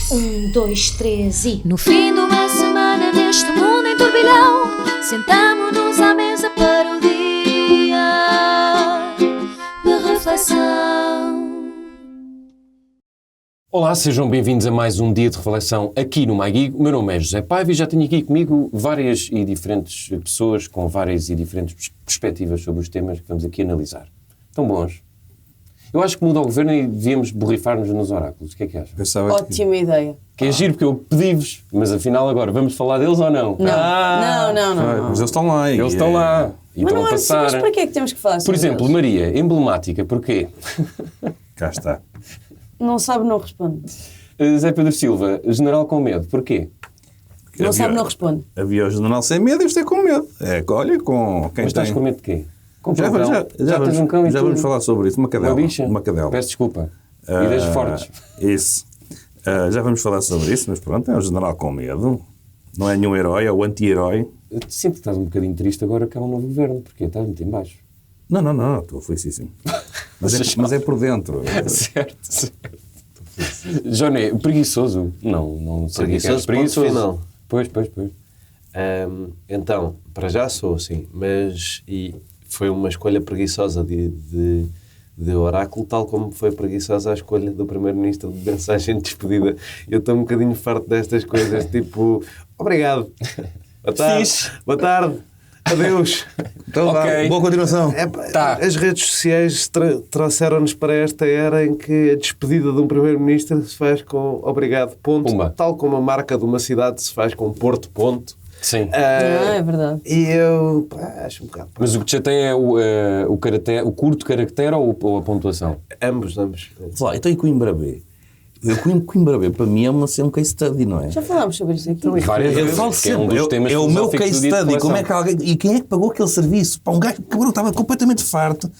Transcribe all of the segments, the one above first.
2, 3 e... No fim de uma semana neste mundo em turbilhão, sentamo-nos à mesa para o dia de reflexão. Olá, sejam bem-vindos a mais um dia de reflexão aqui no MyGig. O meu nome é José Paiva e já tenho aqui comigo várias e diferentes pessoas com várias e diferentes perspectivas sobre os temas que vamos aqui analisar. Estão bons? Eu acho que muda o governo e devíamos borrifar-nos nos oráculos. O que é que achas? Ótima ideia. Que é giro porque eu pedi-vos, mas afinal agora vamos falar deles ou não? Não. Mas eles estão lá. Eles estão lá e Mas estão não a é passar. mas para que é que temos que falar Por sobre exemplo, eles? Maria, emblemática, porquê? Cá está. Não sabe, não responde. Zé Pedro Silva, general com medo, porquê? Não sabe, não responde. Havia o general sem medo e este é com medo. Olha, com quem Mas estás tem... com medo de quê? Já tens um cão e já tudo? vamos falar sobre isso. Uma cadela. Uma bicha? Uma cadela. Peço desculpa. Ideias fortes. Isso. Já vamos falar sobre isso, mas pronto, é um general com medo. Não é nenhum herói, é o anti-herói. Eu sinto que estás um bocadinho triste agora que há um novo governo, porque estás muito em baixo. Não, estou felicíssimo. Mas é por dentro. Certo. Joné, preguiçoso? Não sei Preguiçoso, ponto final. Pois. Então, para já sou, sim, mas foi uma escolha preguiçosa de oráculo, tal como foi preguiçosa a escolha do Primeiro-Ministro de mensagem de despedida. Eu estou um bocadinho farto destas coisas, tipo, obrigado, boa tarde, adeus. Então, Ok. boa continuação. As redes sociais trouxeram-nos para esta era em que a despedida de um Primeiro-Ministro se faz com obrigado, ponto, Pumba. tal como a marca de uma cidade se faz com Porto, ponto. Sim. É verdade. E eu acho um bocado. Mas o que te chateia é o curto caractere ou a pontuação? Ambos. Então e Coimbra B? Coimbra B, para mim, é um case study, não é? Já falámos sobre isso aqui. Várias Eu vezes, falo que é um sempre, dos temas é o meu filosóficos case do dia de study. Como é que reflexão. alguém, e quem é que pagou aquele serviço? Para um gajo que estava completamente farto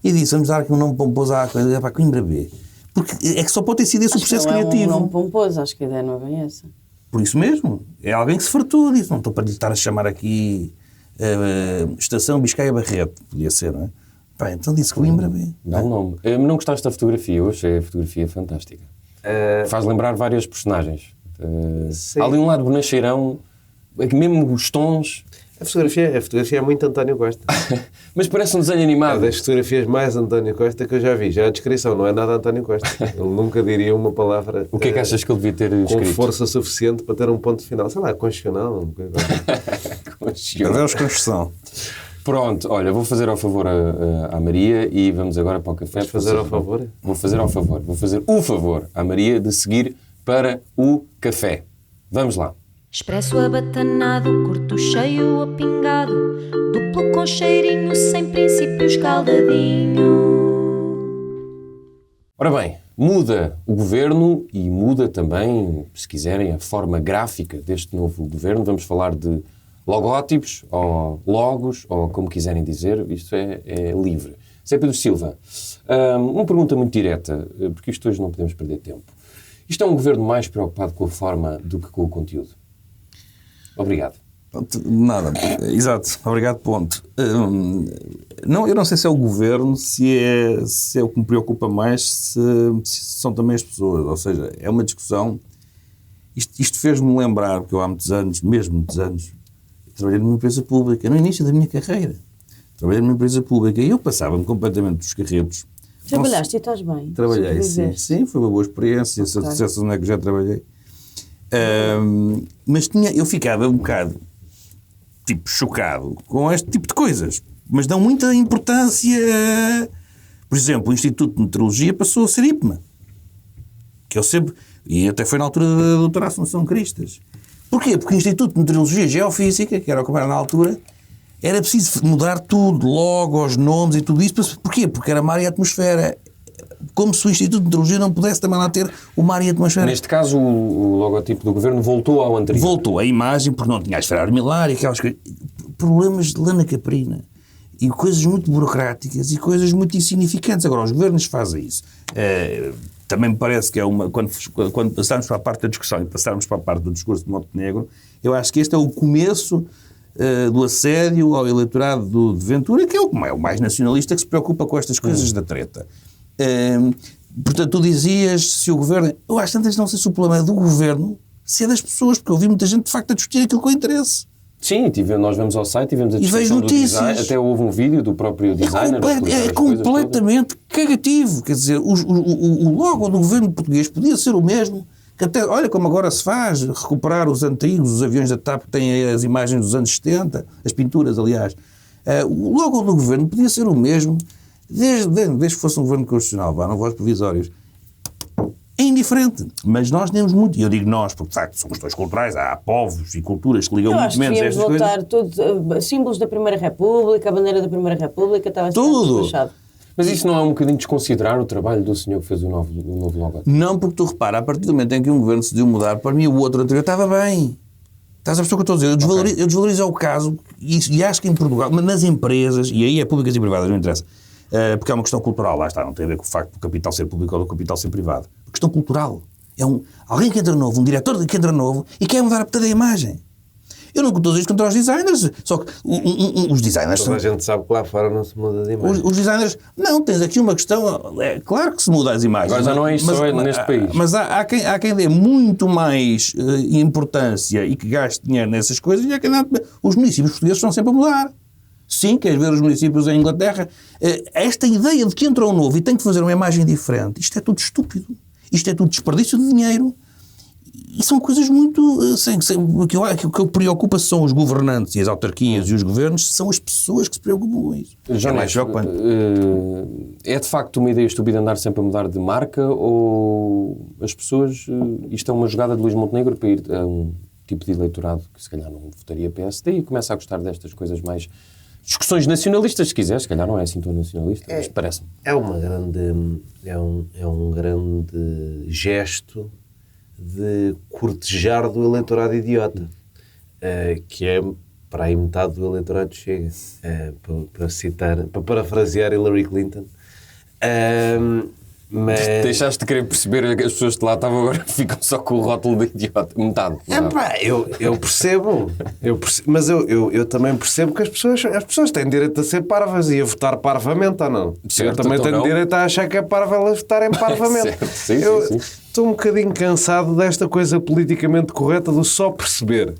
e disse: vamos dar aqui um nome pomposo à coisa, para Coimbra B. Porque é que só pode ter sido esse o processo Não é um criativo. nome pomposo, acho que a ideia não é bem essa. Por isso mesmo. É alguém que se fartou disso. Não estou para lhe estar a chamar aqui Estação Biscaia Barreto. Podia ser, não é? Pá, então disse Coimbra B. Dá um nome. Mas não gostaste da fotografia? Eu achei a fotografia fantástica. Faz lembrar vários personagens. Há ali um lado bonacheirão, mesmo os tons. A fotografia é muito António Costa. Mas parece um desenho É animado. das fotografias mais António Costa que eu já vi. Já a descrição não é nada António Costa. Ele nunca diria uma palavra O que é que achas que ele devia ter com escrito? força suficiente para ter um ponto final. Sei lá, constitucional. Uma coisa assim. Adeus construção. Pronto, olha, vou fazer ao favor à Maria e vamos agora para o café. Vais fazer ao favor? Vou fazer ao favor. Vou fazer o favor à Maria de seguir para o café. Vamos lá. Expresso abatanado, curto cheio ou pingado, duplo com cheirinho, sem princípios caldadinho. Ora bem, muda o governo e muda também, se quiserem, a forma gráfica deste novo governo. Vamos falar de logótipos, ou logos, ou como quiserem dizer, isto é livre. Zé Pedro Silva, uma pergunta muito direta, porque isto hoje não podemos perder tempo. Isto é um governo mais preocupado com a forma do que com o conteúdo? Obrigado. Nada. Exato. Obrigado, ponto. Não, eu não sei se é o governo, se é o que me preocupa mais, se são também as pessoas. Ou seja, é uma discussão... Isto fez-me lembrar, porque eu há muitos anos, trabalhei numa empresa pública, no início da minha carreira. Trabalhei numa empresa pública e eu passava-me completamente dos carretos. Trabalhaste e estás bem? Trabalhei, sim. Sobreviveste? Sim, foi uma boa experiência. Se eu dissesse onde é que já trabalhei. Mas eu ficava um bocado chocado com este tipo de coisas. Mas dão muita importância. Por exemplo, o Instituto de Meteorologia passou a ser IPMA. Que eu sempre... E até foi na altura da doutora Assunção Cristas. Porquê? Porque o Instituto de Meteorologia e Geofísica, que era o que era na altura, era preciso mudar tudo, logo, os nomes e tudo isso. Porquê? Porque era mar e atmosfera. Como se o Instituto de Meteorologia não pudesse também lá ter o mar e a atmosfera. Neste caso, o logotipo do governo voltou ao anterior. Voltou a imagem, porque não tinha a esfera armilar e aquelas coisas. Problemas de lana caprina. E coisas muito burocráticas e coisas muito insignificantes. Agora, os governos fazem isso. Também me parece que é uma... Quando passarmos para a parte da discussão e passarmos para a parte do discurso de Montenegro, eu acho que este é o começo do assédio ao eleitorado de Ventura, que é o mais nacionalista que se preocupa com estas coisas da treta. Portanto, tu dizias se o governo... Eu acho tantas não sei se o problema é do governo, se é das pessoas, porque eu vi muita gente de facto a discutir aquilo com interesse. Sim, nós vemos ao site e vemos a vejo discussão do notícias. design. Até houve um vídeo do próprio designer. É completamente cagativo. Quer dizer, o logo do governo português podia ser o mesmo. Que até, olha como agora se faz, recuperar os antigos, os aviões da TAP que têm as imagens dos anos 70, as pinturas, aliás. O logo do governo podia ser o mesmo, desde que fosse um governo constitucional, não votos provisórios. É indiferente, mas nós temos muito, e eu digo nós, porque de facto são questões culturais, há povos e culturas que ligam muito menos a estas coisas. Eu acho que devíamos voltar todos, símbolos da Primeira República, a bandeira da Primeira República, estava tudo despachado. Mas isso não é um bocadinho desconsiderar o trabalho do senhor que fez o novo logo? Não, porque tu repara, a partir do momento em que um governo decidiu mudar, para mim o outro anterior estava bem. Estás a perceber o que eu estou a dizer? Eu desvalorizo o caso, e acho que em Portugal, nas empresas, e aí é públicas e privadas, não interessa, porque é uma questão cultural, lá está, não tem a ver com o facto do capital ser público ou do capital ser privado. A questão cultural. É alguém que entra novo, um diretor que entra novo e quer mudar a puta da imagem. Eu não estou a dizer contra os designers, só que os designers... Toda a gente sabe que lá fora não se muda de imagem. Os designers... Não, tens aqui uma questão... É claro que se muda as imagens. Agora já não é isso só neste país. Mas há quem dê muito mais importância e que gaste dinheiro nessas coisas e há quem não... Os municípios portugueses estão sempre a mudar. Sim, queres ver os municípios em Inglaterra? Esta ideia de que entra um novo e tem que fazer uma imagem diferente, isto é tudo estúpido. Isto é tudo desperdício de dinheiro. E são coisas muito... O que preocupa são os governantes e as autarquias e os governos, são as pessoas que se preocupam com isso. Já mais preocupante. É de facto uma ideia estúpida andar sempre a mudar de marca ou as pessoas... Isto é uma jogada de Luís Montenegro para ir a um tipo de eleitorado que se calhar não votaria PSD e começa a gostar destas coisas mais... Discussões nacionalistas, se quiser, se calhar não é assim tão nacionalista, mas parece-me. É um grande gesto de cortejar do eleitorado idiota, que é para aí metade do eleitorado chega, para parafrasear Hillary Clinton. Mas... Deixaste de querer perceber que as pessoas que lá estavam agora ficam só com o rótulo de idiota, metade. Eu percebo, mas eu também percebo que as pessoas têm direito a ser parvas e a votar parvamente ou não. Certo, eu também tenho direito a achar que é parva elas votarem parvamente. Sim. Estou um bocadinho cansado desta coisa politicamente correta do só perceber.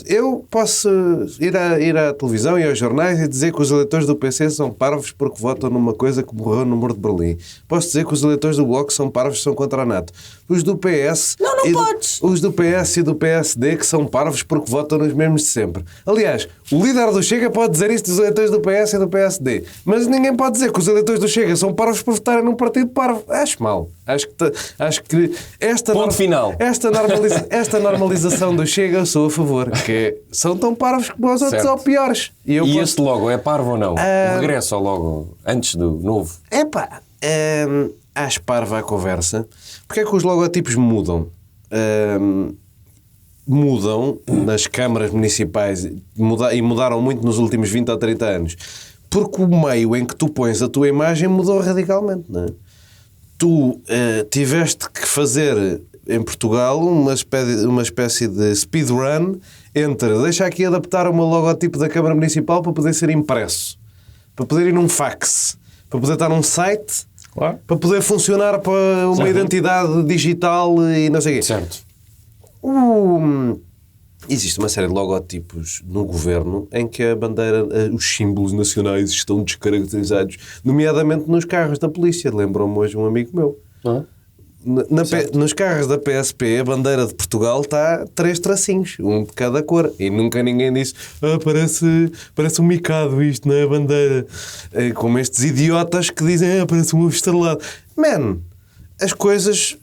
Eu posso ir à televisão e aos jornais e dizer que os eleitores do PC são parvos porque votam numa coisa que morreu no Muro de Berlim. Posso dizer que os eleitores do Bloco são parvos, são contra a NATO. Os do PS... Não podes! Os do PS e do PSD que são parvos porque votam nos mesmos de sempre. Aliás, o líder do Chega pode dizer isto dos eleitores do PS e do PSD. Mas ninguém pode dizer que os eleitores do Chega são parvos por votarem num partido parvo. Acho mal. Acho que esta normalização do Chega eu sou a favor, que são tão parvos como os outros ou piores. E este logo é parvo ou não? O regresso ao logo antes do novo? Acho parva a conversa. Porque é que os logotipos mudam? Mudam nas câmaras municipais e mudaram muito nos últimos 20 ou 30 anos. Porque o meio em que tu pões a tua imagem mudou radicalmente, não é? Tu tiveste que fazer em Portugal uma espécie de speedrun entre deixa aqui adaptar o meu logotipo da Câmara Municipal para poder ser impresso, para poder ir num fax, para poder estar num site, claro, para poder funcionar para uma identidade digital e não sei o quê. Certo. Existe uma série de logotipos no governo em que a bandeira, os símbolos nacionais estão descaracterizados, nomeadamente nos carros da polícia. Lembrou-me hoje um amigo meu. Nos carros da PSP, a bandeira de Portugal está 3 tracinhos, um de cada cor. E nunca ninguém disse parece um micado isto, não é a bandeira. Como estes idiotas que dizem parece um ovo estrelado. Man, as coisas...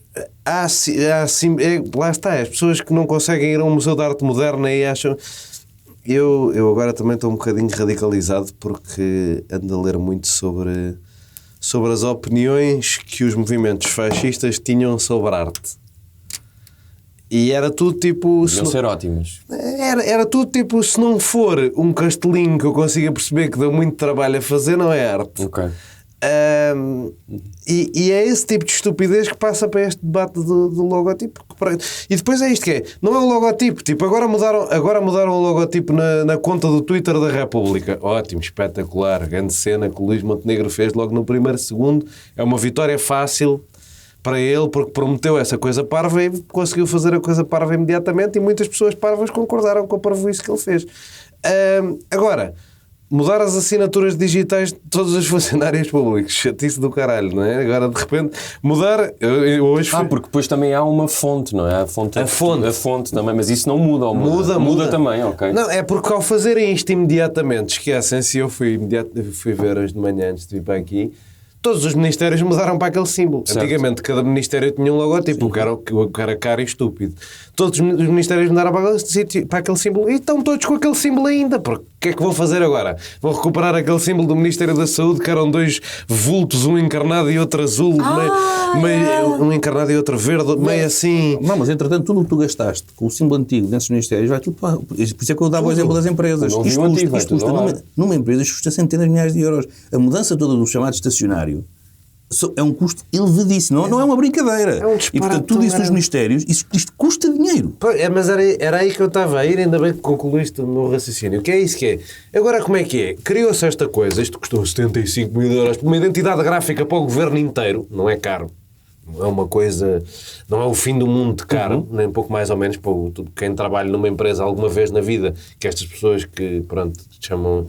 lá está, as pessoas que não conseguem ir a um museu de arte moderna e acham... Eu agora também estou um bocadinho radicalizado porque ando a ler muito sobre as opiniões que os movimentos fascistas tinham sobre arte. E era tudo tipo... Deviam ser ótimas. Era tudo tipo, se não for um castelinho que eu consiga perceber que deu muito trabalho a fazer, não é arte. Ok. E é esse tipo de estupidez que passa para este debate do logotipo. E depois é isto que é, não é o logotipo, tipo, agora mudaram o logotipo na conta do Twitter da República. Ótimo, espetacular, grande cena que o Luís Montenegro fez logo no primeiro segundo. É uma vitória fácil para ele, porque prometeu essa coisa parva e conseguiu fazer a coisa parva imediatamente, e muitas pessoas parvas concordaram com a parvoíce que ele fez. Agora, mudar as assinaturas digitais de todos os funcionários públicos, chatice do caralho, não é? Agora, de repente, mudar... Eu hoje fui... porque depois também há uma fonte, não é? A fonte também, mas isso não muda. Ou muda também, ok. Não, é porque ao fazerem isto imediatamente, esquecem-se, eu fui ver hoje de manhã, antes de vir para aqui, todos os ministérios mudaram para aquele símbolo. Certo. Antigamente, cada ministério tinha um logotipo, o cara caro e estúpido. Todos os ministérios mudaram para aquele símbolo e estão todos com aquele símbolo ainda. Porque o que é que vão fazer agora? Vão recuperar aquele símbolo do Ministério da Saúde, que eram dois vultos, um encarnado e outro azul, um encarnado e outro verde, meio assim. Não, mas entretanto, tudo o que tu gastaste com o símbolo antigo desses ministérios vai tudo para... Por isso é que eu dava o exemplo das empresas. Isto custa numa empresa, isto custa centenas de milhares de euros. A mudança toda do chamado estacionário é um custo elevadíssimo, não é uma brincadeira. É um e portanto, tudo isso dos ministérios, isto custa dinheiro. Mas era aí que eu estava a ir, ainda bem que concluíste no raciocínio. O que é isso que é? Agora, como é que é? Criou-se esta coisa, isto custou 75 mil euros, uma identidade gráfica para o governo inteiro, não é caro. Não é uma coisa, não é o fim do mundo de caro, nem pouco mais ou menos para quem trabalha numa empresa alguma vez na vida, que estas pessoas que, pronto, chamam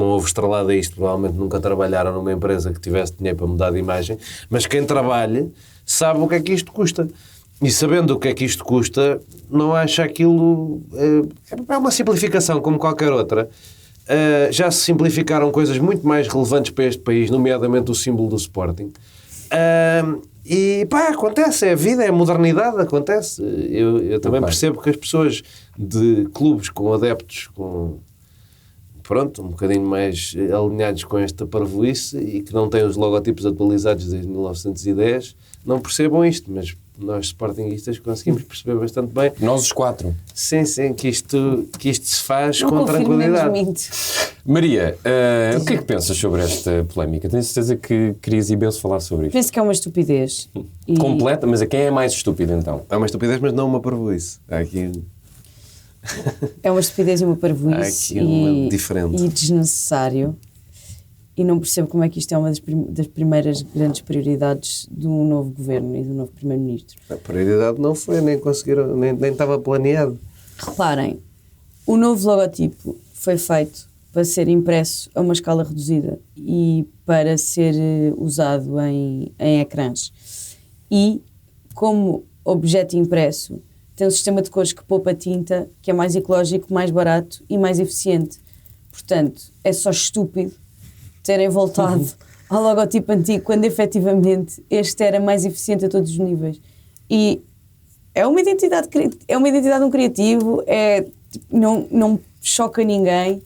ovo estrelado a isto, provavelmente nunca trabalharam numa empresa que tivesse dinheiro para mudar de imagem, mas quem trabalha sabe o que é que isto custa. E sabendo o que é que isto custa, não acha aquilo... É uma simplificação como qualquer outra. Já se simplificaram coisas muito mais relevantes para este país, nomeadamente o símbolo do Sporting. E pá, acontece, é a vida, é a modernidade, acontece. Eu também percebo que as pessoas de clubes com adeptos, um bocadinho mais alinhados com esta parvoíce e que não têm os logotipos atualizados desde 1910, não percebam isto, mas nós sportinguistas conseguimos perceber bastante bem. Nós os quatro. Sim, que isto se faz com tranquilidade. Maria, o que é que pensas sobre esta polémica? Tenho certeza que querias imenso falar sobre isto. Penso que é uma estupidez. Completa, mas a quem é mais estúpido então? É uma estupidez, mas não uma parvoíce. Há aqui... É uma estupidez e uma parvoíce e desnecessário, e não percebo como é que isto é uma das primeiras grandes prioridades do novo governo e do novo primeiro-ministro. A prioridade não foi, nem conseguiram, nem estava planeado. Reparem, o novo logotipo foi feito para ser impresso a uma escala reduzida e para ser usado em ecrãs, e como objeto impresso tem um sistema de cores que poupa tinta, que é mais ecológico, mais barato e mais eficiente. Portanto, é só estúpido terem voltado ao logotipo antigo, quando efetivamente este era mais eficiente a todos os níveis. E é uma identidade de um criativo, não choca ninguém,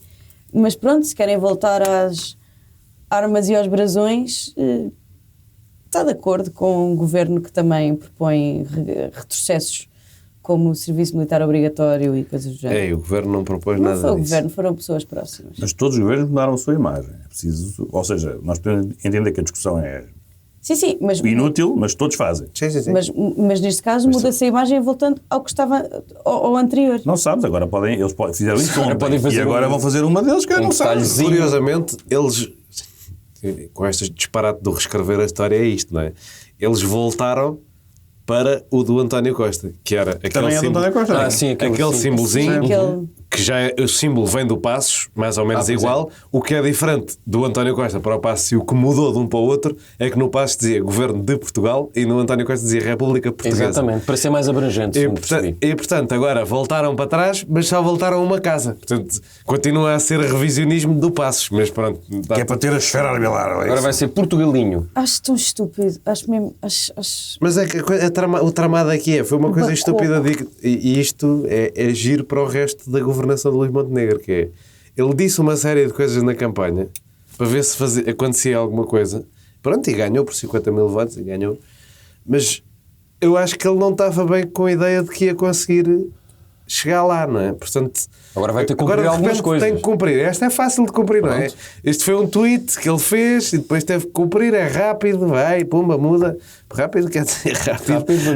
mas pronto, se querem voltar às armas e aos brasões, está de acordo com um governo que também propõe retrocessos como o serviço militar obrigatório e coisas do género. O governo não propôs nada disso. Não foi o governo, foram pessoas próximas. Mas todos os governos mudaram a sua imagem. É preciso, ou seja, nós podemos entender que a discussão é mas inútil, mas todos fazem. Sim. Mas neste caso muda-se a imagem voltando ao que estava ao anterior. Não sabes, agora eles fizeram isso ontem e agora vão fazer uma deles que não sabem. Curiosamente, eles, com este disparate do reescrever a história, é isto, não é? Eles voltaram para o do António Costa, que era aquele símbolo, aquele símbolozinho, que já o símbolo vem do Passos, mais ou menos igual. O que é diferente do António Costa para o Passos e o que mudou de um para o outro é que no Passos dizia Governo de Portugal e no António Costa dizia República Portuguesa. Exatamente, para ser mais abrangente. E portanto, agora voltaram para trás, mas só voltaram a uma casa. Portanto, continua a ser revisionismo do Passos, mas pronto. Que é para ter a esfera arbelar. Agora vai ser Portugalinho. Acho tão estúpido. Acho mesmo... Mas é que o tramado aqui foi uma coisa estúpida e isto é giro para o resto da governação de Luís Montenegro, que é, ele disse uma série de coisas na campanha para ver se acontecia alguma coisa, pronto, e ganhou por 50 mil votos, e ganhou, mas eu acho que ele não estava bem com a ideia de que ia conseguir chegar lá, não é? Portanto, Agora vai ter que cumprir agora, de algumas repente, coisas. tem que cumprir. Esta é fácil de cumprir, não é? Pronto. Este foi um tweet que ele fez e depois teve que cumprir. É rápido, vai, pumba, muda. Rápido quer dizer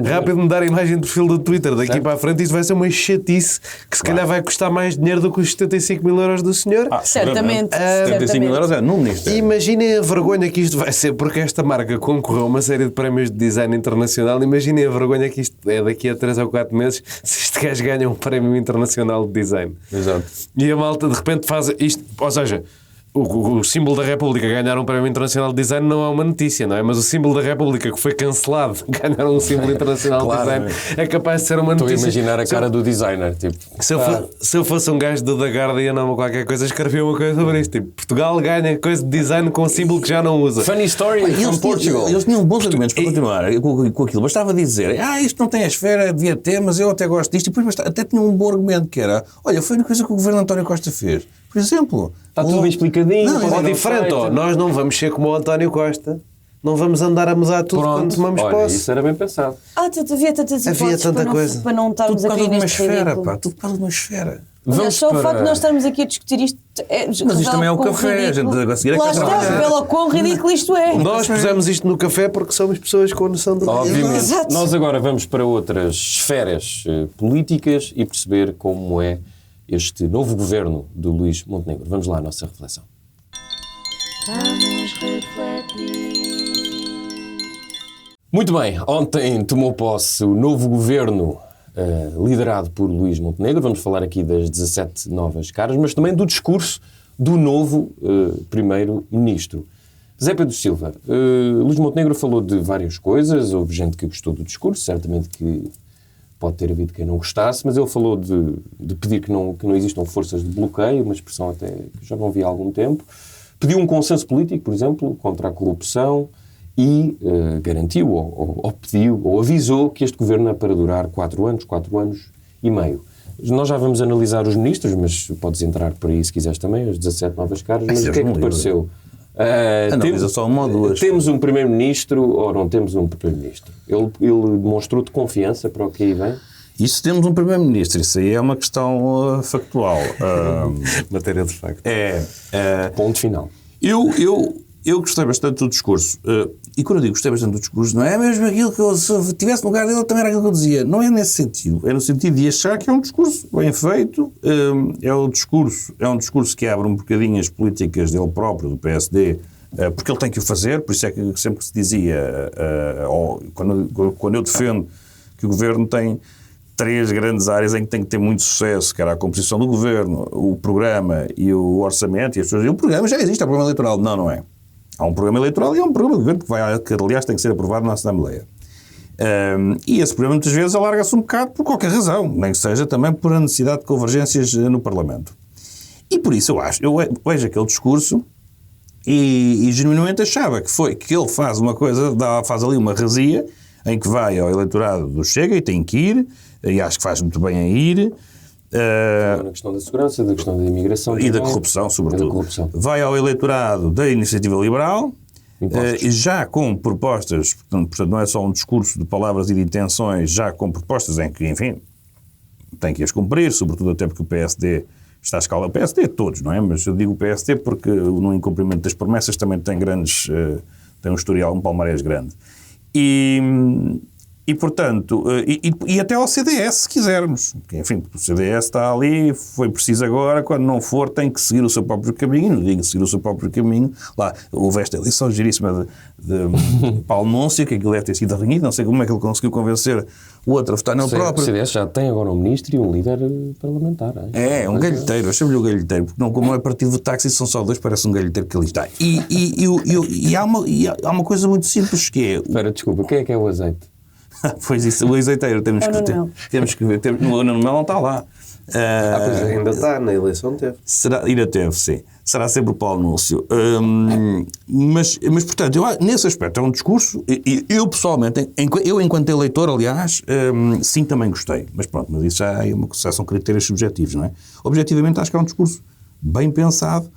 rápido mudar a imagem de perfil do Twitter. Daqui para a frente isto vai ser uma chatice que se calhar vai custar mais dinheiro do que os 75 mil euros do senhor. Certamente. 75 mil euros é no Ministério. Imaginem a vergonha que isto vai ser, porque esta marca concorreu a uma série de prémios de design internacional. Imaginem a vergonha que isto é daqui a 3 ou 4 meses se este gajo ganha um prémio internacional de design. Exato. E a malta de repente faz isto, ou seja, o símbolo da República ganhar um prémio internacional de design não é uma notícia, não é? Mas o símbolo da República que foi cancelado ganhar um símbolo internacional de design é capaz de ser uma Estou a notícia. imaginar a cara do designer. Tipo, Se eu fosse um gajo do The Guardian ou qualquer coisa, escrevia uma coisa sobre isto. Tipo, Portugal ganha coisa de design com um símbolo que já não usa. funny story from Portugal. Eles tinham bons argumentos para continuar com aquilo. Bastava dizer, isto não tem a esfera, devia ter, mas eu até gosto disto. E depois até tinha um bom argumento que era, olha, foi uma coisa que o governo António Costa fez. Por exemplo... Está tudo bem explicadinho. Não, Ou diferente, nós não vamos ser como o António Costa. Não vamos andar a mudar tudo quando tomamos olha, posse. isso era bem pensado. Havia tantas Havia hipóteses tanta para, coisa. para não estarmos Tudo por a causa cair de uma neste esfera, ridículo. pá. Tudo por causa de uma esfera. Olha, só o facto de nós estarmos aqui a discutir isto Mas isto também é o café, a gente a seguir é que lá está a está, trabalhar. pelo quão ridículo isto é. Nós pusemos isto no café porque somos pessoas com noção do Obviamente. Exato. Nós agora vamos para outras esferas políticas e perceber como é este novo governo do Luís Montenegro. Vamos lá à nossa reflexão. Vamos refletir. Muito bem, ontem tomou posse o novo governo liderado por Luís Montenegro. Vamos falar aqui das 17 novas caras, mas também do discurso do novo primeiro-ministro. Zé Pedro Silva, Luís Montenegro falou de várias coisas, houve gente que gostou do discurso, certamente que pode ter havido quem não gostasse, mas ele falou de pedir que não existam forças de bloqueio, uma expressão até que já não vi há algum tempo. Pediu um consenso político, por exemplo, contra a corrupção e garantiu, ou pediu, ou avisou que este governo é para durar 4 anos e meio. Nós já vamos analisar os ministros, mas podes entrar por aí se quiseres também, as 17 novas caras, mas o que é que te pareceu? Analisa só uma ou duas. Temos um primeiro-ministro ou não temos um primeiro-ministro? Ele demonstrou-te confiança para o que aí vem? Isso temos um primeiro-ministro, isso aí é uma questão factual. matéria de facto. Ponto final. Eu gostei bastante do discurso. E quando eu digo gostei bastante do discurso, não é mesmo aquilo que eu, se eu estivesse no lugar dele, também era aquilo que eu dizia. Não é nesse sentido. É no sentido de achar que é um discurso bem feito. É um discurso que abre um bocadinho as políticas dele próprio, do PSD, porque ele tem que o fazer. Por isso é que sempre que se dizia, quando eu defendo que o governo tem 3 grandes áreas em que tem que ter muito sucesso, que era a composição do governo, o programa e o orçamento, e as pessoas dizem, o programa já existe, é o programa eleitoral. Não, não é. Há um programa eleitoral e há um programa de governo que aliás, tem que ser aprovado na Assembleia. E esse programa, muitas vezes, alarga-se um bocado por qualquer razão, nem que seja também por a necessidade de convergências no Parlamento. E por isso eu vejo aquele discurso e genuinamente achava que ele faz uma coisa, faz ali uma razia, em que vai ao eleitorado do Chega e tem que ir, e acho que faz muito bem a ir. Na questão da segurança, da questão da imigração. E da corrupção, sobretudo. Da corrupção. Vai ao eleitorado da Iniciativa Liberal, já com propostas, portanto não é só um discurso de palavras e de intenções, já com propostas em que, enfim, tem que as cumprir, sobretudo até porque o PSD está à escala. O PSD todos, não é? Mas eu digo o PSD porque no incumprimento das promessas também tem tem um historial, um palmarés grande. E portanto, e até ao CDS, se quisermos. Enfim, o CDS está ali, foi preciso agora, quando não for, tem que seguir o seu próprio caminho. Não digo seguir o seu próprio caminho. Lá, houve esta eleição giríssima de Paulo Núncio, que aquilo deve ter sido arranhido, não sei como é que ele conseguiu convencer o outro a votar nele próprio. O CDS já tem agora um ministro e um líder parlamentar. É um galheteiro, eu chamo-lhe o galheteiro, porque não, como não é partido do táxi, são só 2, parece um galheteiro que ali está. E há uma coisa muito simples que é... Espera, desculpa, quem é que é o azeite? Pois isso, o azeiteiro, temos que ver. O Nuno Melo não está lá. Pois ainda está, na eleição teve. Ainda teve, sim. Será sempre o Paulo Núncio. Mas, portanto, nesse aspecto é um discurso, e eu pessoalmente, enquanto eleitor, aliás, sim, também gostei. Mas pronto, mas isso já são critérios subjetivos, não é? Objetivamente, acho que é um discurso bem pensado,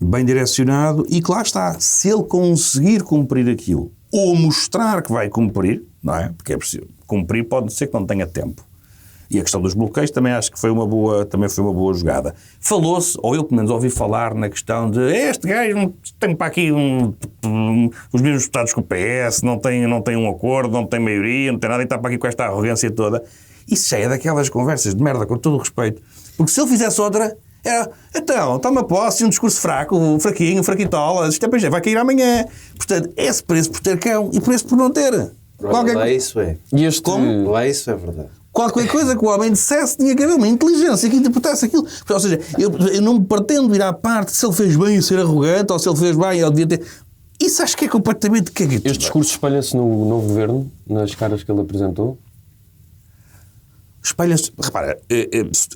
bem direcionado, e que lá está, se ele conseguir cumprir aquilo, ou mostrar que vai cumprir, não é? Porque é preciso. Cumprir pode ser que não tenha tempo. E a questão dos bloqueios também acho que foi uma boa jogada. Falou-se, ou eu pelo menos ouvi falar na questão de este gajo tem para aqui os mesmos deputados que o PS, não tem um acordo, não tem maioria, não tem nada, e está para aqui com esta arrogância toda. Isso já é daquelas conversas de merda, com todo o respeito. Porque se ele fizesse outra, era, então, toma posse, um discurso fraco, fraquinho, fraquitolas, isto é, vai cair amanhã. Portanto, esse preço por ter cão e preço por não ter. Lá isso é. E este... Lá isso é verdade. Qualquer coisa que o homem dissesse tinha que haver uma inteligência que interpretasse aquilo. Ou seja, eu não me pretendo ir à parte se ele fez bem e ser arrogante, ou se ele fez bem ele devia ter... Isso acho que é completamente cagativo. Este discurso espalha-se no novo governo, nas caras que ele apresentou? Espalha-se, repara,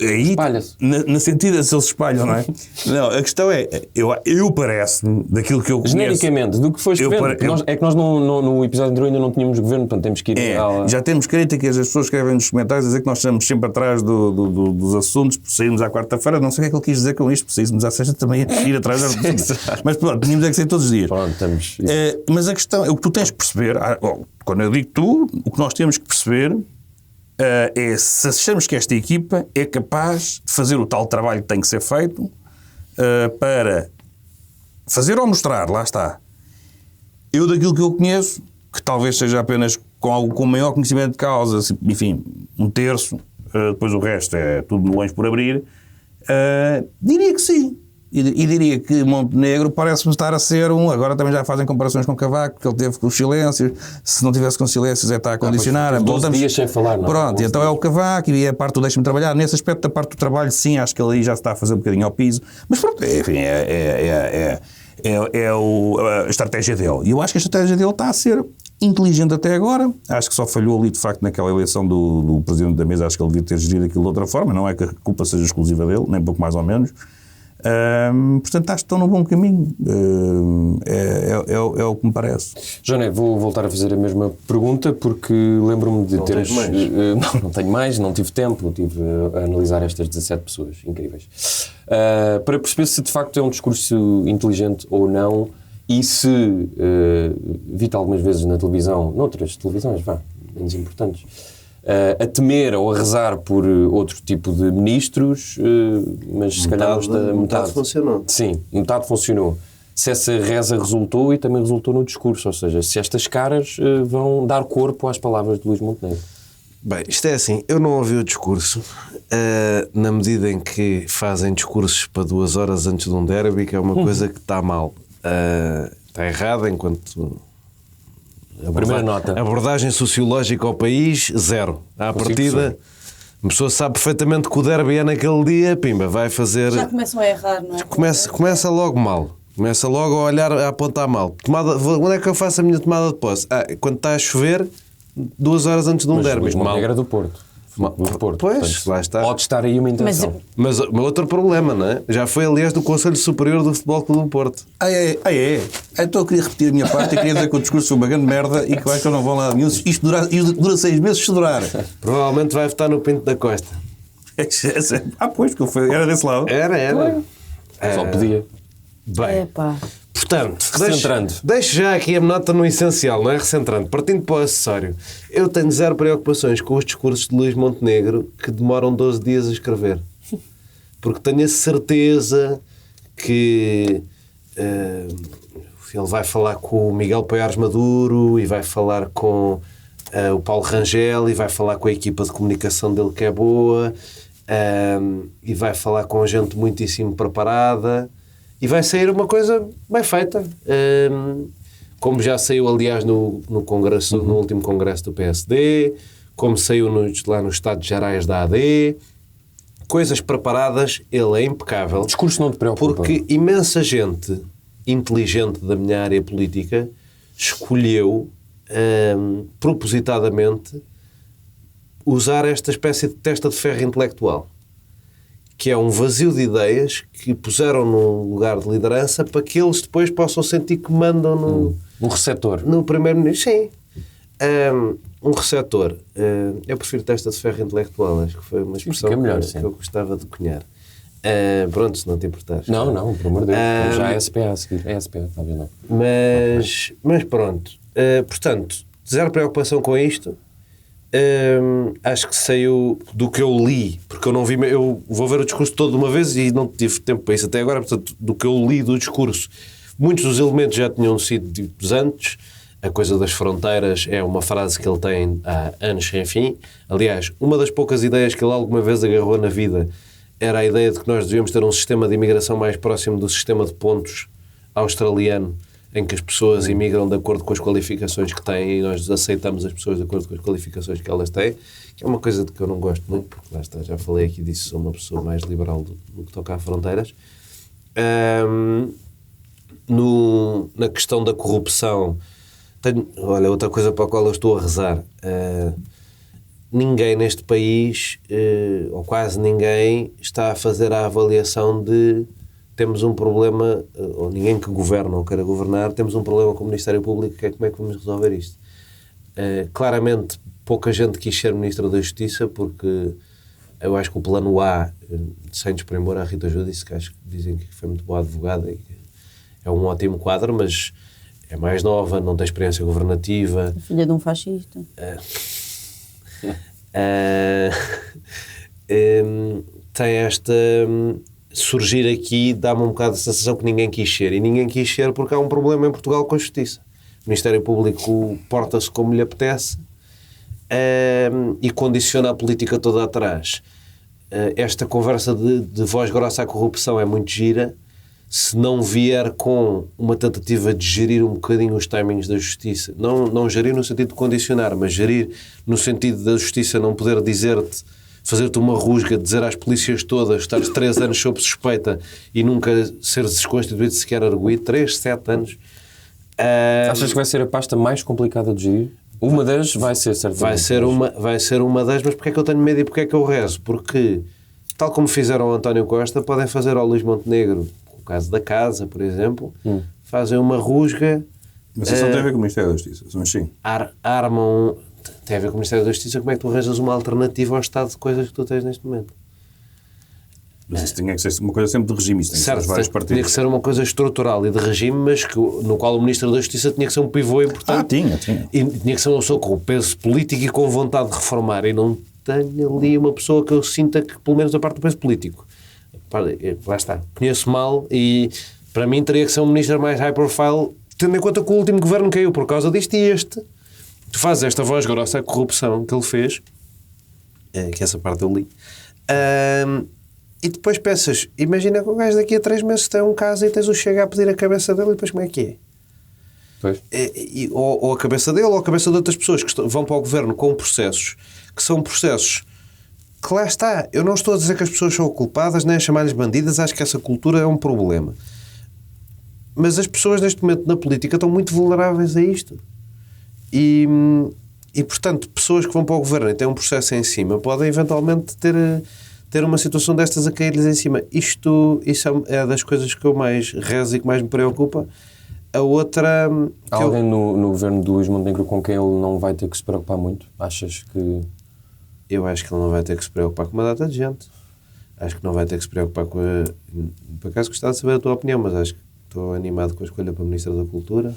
aí, Espalha-se. no sentido de se eles espalham, não é? Não, a questão é, eu parece-me, daquilo que eu conheço... Genericamente, do que foi escrevendo. É que nós no episódio anterior ainda não tínhamos governo, portanto temos que ir... Já temos críticas, as pessoas escrevem nos comentários a dizer que nós estamos sempre atrás dos assuntos, por sairmos à quarta-feira, não sei o que é que ele quis dizer com isto, por sairmos à sexta também a ir atrás dos assuntos. Mas pronto, tínhamos é que sair todos os dias. Pronto, estamos... Mas a questão, o que tu tens de perceber, quando eu digo tu, o que nós temos que perceber... é se achamos que esta equipa é capaz de fazer o tal trabalho que tem que ser feito para fazer ou mostrar, lá está. Eu, daquilo que eu conheço, que talvez seja apenas com maior conhecimento de causa, enfim, um terço, depois o resto é tudo melões por abrir, diria que sim. E diria que Montenegro parece-me estar a ser agora também já fazem comparações com Cavaco, que ele teve com os silêncios, se não tivesse com silêncios é estar a condicionar. 12 dias sem falar, não. Pronto, então é o Cavaco e é a parte do deixa-me trabalhar. Nesse aspecto da parte do trabalho, sim, acho que ele aí já se está a fazer um bocadinho ao piso. Mas pronto, enfim, a estratégia dele. E eu acho que a estratégia dele está a ser inteligente até agora. Acho que só falhou ali, de facto, naquela eleição do presidente da mesa. Acho que ele devia ter gerido aquilo de outra forma. Não é que a culpa seja exclusiva dele, nem pouco mais ou menos. Portanto, acho que estão no bom caminho. É o que me parece. Joné, vou voltar a fazer a mesma pergunta porque lembro-me de ter... Não tenho mais, não tive tempo. Tive a analisar estas 17 pessoas incríveis. Para perceber se de facto é um discurso inteligente ou não e se vi-te algumas vezes na televisão, noutras televisões, menos importantes, a temer ou a rezar por outro tipo de ministros, mas se calhar metade funcionou. Sim, metade funcionou. Se essa reza resultou e também resultou no discurso, ou seja, se estas caras vão dar corpo às palavras de Luís Montenegro. Bem, isto é assim, eu não ouvi o discurso, na medida em que fazem discursos para 2 horas antes de um derby, que é uma coisa que está mal. Está errada enquanto... Primeira nota. Abordagem sociológica ao país, 0. À partida, a pessoa sabe perfeitamente que o derby é naquele dia, pimba, vai fazer... Já começam a errar, não é? Começa logo mal. Começa logo a olhar, a apontar mal. Onde é que eu faço a minha tomada de posse? Quando está a chover, 2 horas antes de um derby. Mas Montenegro era do Porto. Pois, portanto, lá está. Pode estar aí uma intenção. Mas outro problema, não é? Já foi, aliás, do Conselho Superior do Futebol Clube do Porto. Então eu queria repetir a minha parte e queria dizer que o discurso foi uma grande merda e que eu acho que eu não vou lá nenhum. Isto dura 6 meses se durar. Provavelmente vai votar no Pinto da Costa. Pois, porque era desse lado. Era. Só podia. Bem, portanto, recentrando. deixo já aqui a nota no essencial, não é? Recentrando, partindo para o acessório. Eu tenho 0 preocupações com os discursos de Luís Montenegro que demoram 12 dias a escrever. Porque tenho a certeza que ele vai falar com o Miguel Poiares Maduro e vai falar com o Paulo Rangel e vai falar com a equipa de comunicação dele que é boa e vai falar com gente muitíssimo preparada. E vai sair uma coisa bem feita. Como já saiu, aliás, no congresso, no último congresso do PSD, como saiu lá nos Estados Gerais da AD. Coisas preparadas, ele é impecável. O discurso não te preocupa? Porque imensa gente inteligente da minha área política escolheu, propositadamente, usar esta espécie de testa de ferro intelectual, que é um vazio de ideias que puseram num lugar de liderança para que eles depois possam sentir que mandam no receptor. No primeiro-ministro, sim. Um receptor. Eu prefiro testa de ferro intelectual, acho que foi uma expressão que eu gostava de cunhar. Pronto, se não te importares. Não, por amor de Deus. Já é SPA a seguir. É SPA, talvez não. Mas pronto. Portanto, 0 preocupação com isto. Acho que saiu do que eu li, porque eu não vi, eu vou ver o discurso todo de uma vez e não tive tempo para isso até agora, portanto, do que eu li do discurso, muitos dos elementos já tinham sido ditos antes. A coisa das fronteiras é uma frase que ele tem há anos sem fim. Aliás, uma das poucas ideias que ele alguma vez agarrou na vida era a ideia de que nós devíamos ter um sistema de imigração mais próximo do sistema de pontos australiano, em que as pessoas imigram de acordo com as qualificações que têm e nós aceitamos as pessoas de acordo com as qualificações que elas têm, que é uma coisa de que eu não gosto muito, porque lá está, já falei aqui disso, sou uma pessoa mais liberal no que toca a fronteiras. Na questão da corrupção, olha, outra coisa para a qual eu estou a rezar, ninguém neste país, ou quase ninguém, está a fazer a avaliação de temos um problema, ou ninguém que governa ou queira governar, temos um problema com o Ministério Público, como é que vamos resolver isto? Claramente, pouca gente quis ser Ministro da Justiça, porque eu acho que o plano A, sem desprimor à Rita Giudice, que acho que dizem que foi muito boa advogada e que é um ótimo quadro, mas é mais nova, não tem experiência governativa. Filha de um fascista. Tem esta... surgir aqui dá-me um bocado a sensação que ninguém quis ser. E ninguém quis ser porque há um problema em Portugal com a Justiça. O Ministério Público porta-se como lhe apetece e condiciona a política toda atrás. Esta conversa de voz grossa à corrupção é muito gira. Se não vier com uma tentativa de gerir um bocadinho os timings da Justiça, não gerir no sentido de condicionar, mas gerir no sentido da Justiça não poder dizer-te, fazer-te uma rusga, dizer às polícias todas, estares 3 anos sob suspeita e nunca seres desconstituído sequer arguído, 3, 7 anos. Achas que vai ser a pasta mais complicada de gerir? Uma das vai ser, certamente. Vai ser uma das, mas porque é que eu tenho medo e porque é que eu rezo? Porque, tal como fizeram ao António Costa, podem fazer ao Luís Montenegro, o caso da casa, por exemplo, fazem uma rusga... Mas isso não tem a ver com o Ministério da Justiça, mas sim. Armam... Tem a ver com o Ministério da Justiça, como é que tu arranjas uma alternativa ao estado de coisas que tu tens neste momento? Mas isso tinha que ser uma coisa sempre de regime, isso tem que ser os vários partidos. Tinha que ser uma coisa estrutural e de regime, mas no qual o Ministro da Justiça tinha que ser um pivô importante. Tinha. E tinha que ser uma pessoa com peso político e com vontade de reformar, e não tenho ali uma pessoa que eu sinta que, pelo menos da parte do peso político. Lá está. Conheço mal e, para mim, teria que ser um Ministro mais high profile, tendo em conta que o último governo caiu por causa disto e este... Tu fazes esta voz grossa à corrupção que ele fez, que essa parte eu li, e depois pensas, imagina que o gajo daqui a 3 meses tem um caso e tens o Chega a pedir a cabeça dele e depois como é que é? Pois. Ou a cabeça dele ou a cabeça de outras pessoas que vão para o governo com processos, que são processos que lá está, eu não estou a dizer que as pessoas são culpadas, nem a chamar-lhes bandidas, acho que essa cultura é um problema. Mas as pessoas neste momento na política estão muito vulneráveis a isto. E, portanto, pessoas que vão para o governo e têm um processo em cima podem eventualmente ter uma situação destas a cair-lhes em cima. Isso é das coisas que eu mais rezo e que mais me preocupa. A outra... Há alguém no governo do Luís Montenegro com quem ele não vai ter que se preocupar muito? Achas que... Eu acho que ele não vai ter que se preocupar com uma data de gente. Acho que não vai ter que se preocupar com a... Por acaso gostava de saber a tua opinião, mas acho que estou animado com a escolha para Ministra da Cultura.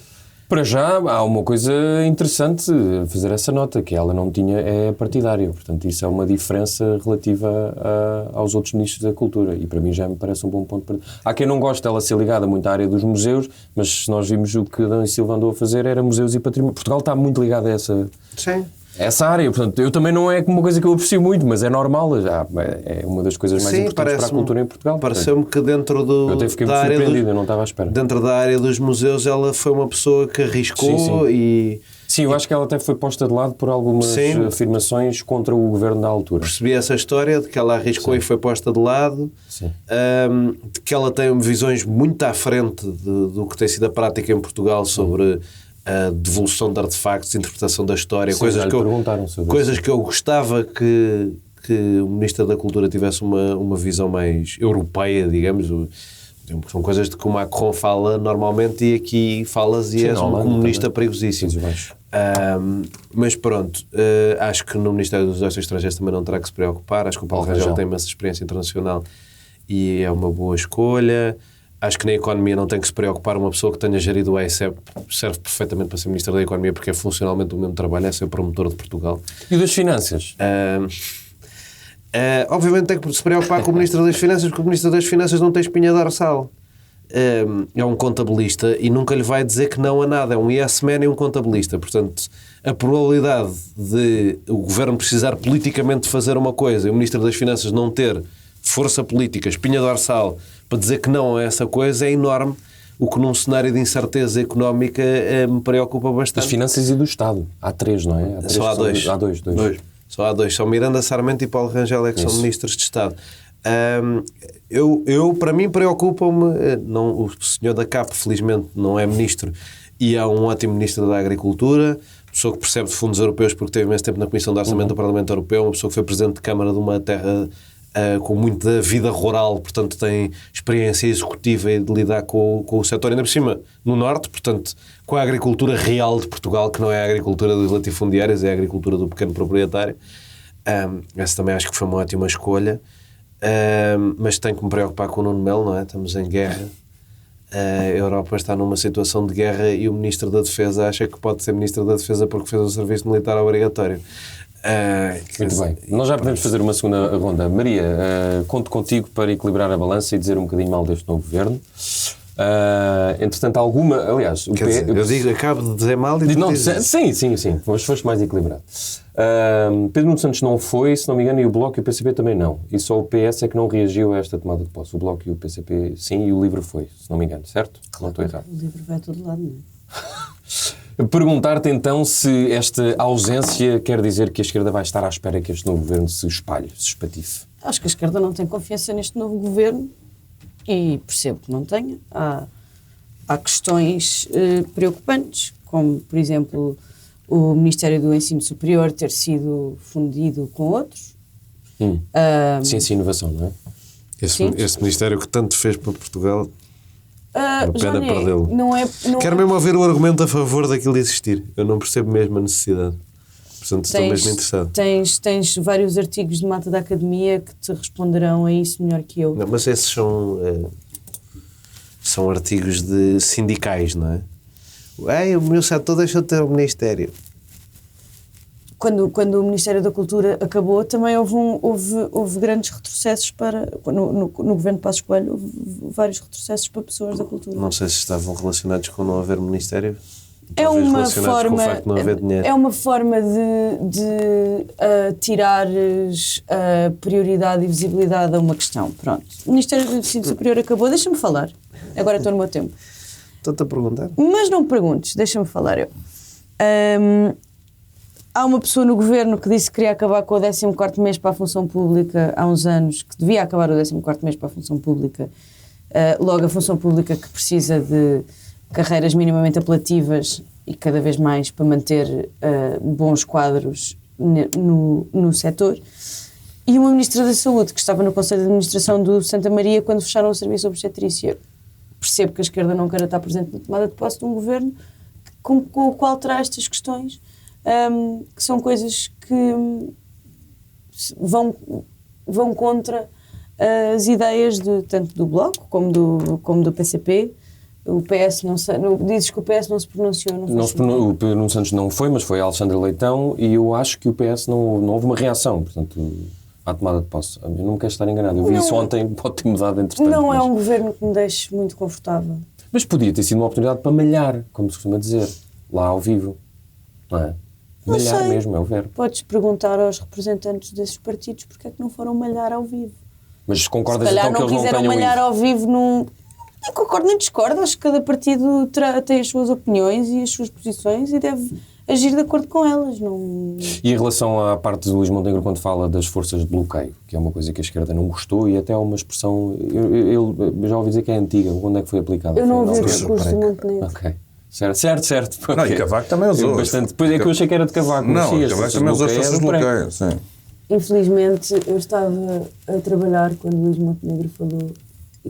Para já, há uma coisa interessante a fazer essa nota, que ela não tinha é partidária. Portanto, isso é uma diferença relativa aos outros ministros da cultura. E para mim já me parece um bom ponto. Há quem não goste dela ser ligada muito à área dos museus, mas se nós vimos o que Adão e Silva andou a fazer era museus e património. Portugal está muito ligado a essa área. Portanto, eu também não é uma coisa que eu aprecio muito, mas é normal. Já, é uma das coisas mais importantes para a cultura em Portugal. Pareceu-me que dentro eu até fiquei muito surpreendido, eu não estava à espera. Dentro da área dos museus ela foi uma pessoa que arriscou e... Sim, eu acho que ela até foi posta de lado por algumas afirmações contra o governo da altura. Percebi essa história de que ela arriscou e foi posta de lado, de que ela tem visões muito à frente do que tem sido a prática em Portugal sobre... a devolução de artefactos, interpretação da história, coisas que eu gostava que o Ministro da Cultura tivesse uma visão mais europeia, digamos. São coisas de que o Macron fala normalmente e aqui falas e és um comunista perigosíssimo. Mas pronto, acho que no Ministério dos Negócios Estrangeiros também não terá que se preocupar. Acho que o Paulo Rangel tem imensa experiência internacional e é uma boa escolha. Acho que na economia não tem que se preocupar. Uma pessoa que tenha gerido o AICEP serve perfeitamente para ser Ministro da Economia, porque é funcionalmente o mesmo trabalho, é ser promotor de Portugal. E das finanças? Obviamente tem que se preocupar com o Ministro das Finanças, porque o Ministro das Finanças não tem espinha dorsal. É um contabilista e nunca lhe vai dizer que não a nada. É um yes man e um contabilista. Portanto, a probabilidade de o Governo precisar politicamente fazer uma coisa e o Ministro das Finanças não ter força política, espinha dorsal, para dizer que não a essa coisa é enorme, o que num cenário de incerteza económica me preocupa bastante. Das finanças e do Estado. Há 3, não é? Só há 2. Há dois. Só há 2. São Miranda Sarmento e Paulo Rangel é que são ministros de Estado. Para mim, preocupa-me, o senhor da CAP, felizmente, não é ministro e é um ótimo ministro da Agricultura, pessoa que percebe de fundos europeus porque teve imenso tempo na Comissão de Orçamento do Parlamento Europeu, uma pessoa que foi presidente de Câmara de uma terra com muita vida rural, portanto tem experiência executiva e de lidar com o setor, ainda por cima, no Norte, portanto, com a agricultura real de Portugal, que não é a agricultura dos latifundiários, é a agricultura do pequeno proprietário. Essa também acho que foi uma ótima escolha. Mas tenho que me preocupar com o Nuno Melo, não é? Estamos em guerra. A Europa está numa situação de guerra e o Ministro da Defesa acha que pode ser Ministro da Defesa porque fez o serviço militar obrigatório. Muito bem. Nós já podemos fazer uma segunda ronda. Maria, conto contigo para equilibrar a balança e dizer um bocadinho mal deste novo governo. Entretanto, aliás, acabo de dizer mal e não, sim, mas foste mais equilibrado. Pedro Nuno Santos não foi, se não me engano, e o Bloco e o PCP também não. E só o PS é que não reagiu a esta tomada de posse. O Bloco e o PCP sim, e o LIVRE foi, se não me engano, certo? Não estou errado. O LIVRE vai a todo lado, não é? Perguntar-te então se esta ausência quer dizer que a esquerda vai estar à espera que este novo governo se espalhe, se espatife. Acho que a esquerda não tem confiança neste novo governo e percebo que não tenha. Há questões preocupantes, como, por exemplo, o Ministério do Ensino Superior ter sido fundido com outros. Ciência e inovação, não é? Esse Ministério que tanto fez para Portugal, é pena perdê-lo. Quero mesmo ouvir o argumento a favor daquilo existir. Eu não percebo mesmo a necessidade. Portanto, estou mesmo interessado. Tens vários artigos de Mata da Academia que te responderão a isso melhor que eu. Não, mas esses são artigos de sindicais, não é? O meu setor deixou de ter o Ministério. Quando o Ministério da Cultura acabou, também houve grandes retrocessos no governo de Passos Coelho, houve vários retrocessos para pessoas da cultura. Não sei se estavam relacionados com não haver Ministério. É uma forma de tirares a prioridade e visibilidade a uma questão. Pronto. O Ministério do Ensino Superior acabou. Deixa-me falar. Agora estou no meu tempo. Estou-te a perguntar. Mas não me perguntes. Deixa-me falar eu. Há uma pessoa no governo que disse que queria acabar com o 14º mês para a função pública há uns anos, que devia acabar o 14º mês para a função pública. Logo, a função pública que precisa de carreiras minimamente apelativas e cada vez mais para manter bons quadros no setor. E uma Ministra da Saúde que estava no Conselho de Administração do Santa Maria quando fecharam o serviço de obstetrícia. Percebo que a esquerda não queira estar presente na tomada de posse de um governo com o qual terá estas questões, que são coisas que vão contra as ideias tanto do Bloco como do PCP. O PS não sei, dizes que o PS não se pronunciou. O Pedro Nuno Santos não foi, mas foi a Alexandra Leitão e eu acho que o PS não houve uma reação, portanto, à tomada de posse. Eu não quero estar enganado. Eu vi isso ontem, pode ter mudado entretanto. Não é um governo que me deixe muito confortável. Mas podia ter sido uma oportunidade para malhar, como se costuma dizer, lá ao vivo. Não é? Malhar mesmo, é o verbo. Podes perguntar aos representantes desses partidos porque é que não foram malhar ao vivo. Mas concordas então que eles não tenham ido? Se calhar não quiseram malhar ao vivo, nem concordo nem discordo. Acho que cada partido tem as suas opiniões e as suas posições e deve agir de acordo com elas. Não... E em relação à parte do Luís Montenegro, quando fala das forças de bloqueio, que é uma coisa que a esquerda não gostou e até é uma expressão, eu já ouvi dizer que é antiga, quando é que foi aplicada? Eu não ouvi o discurso do Montenegro. Ok. Certo. Não, okay. E Cavaco também usou. Depois é que eu achei que era de Cavaco. Não, Cavaco também usou as forças de bloqueio, sim. Infelizmente, eu estava a trabalhar quando o Luís Montenegro falou,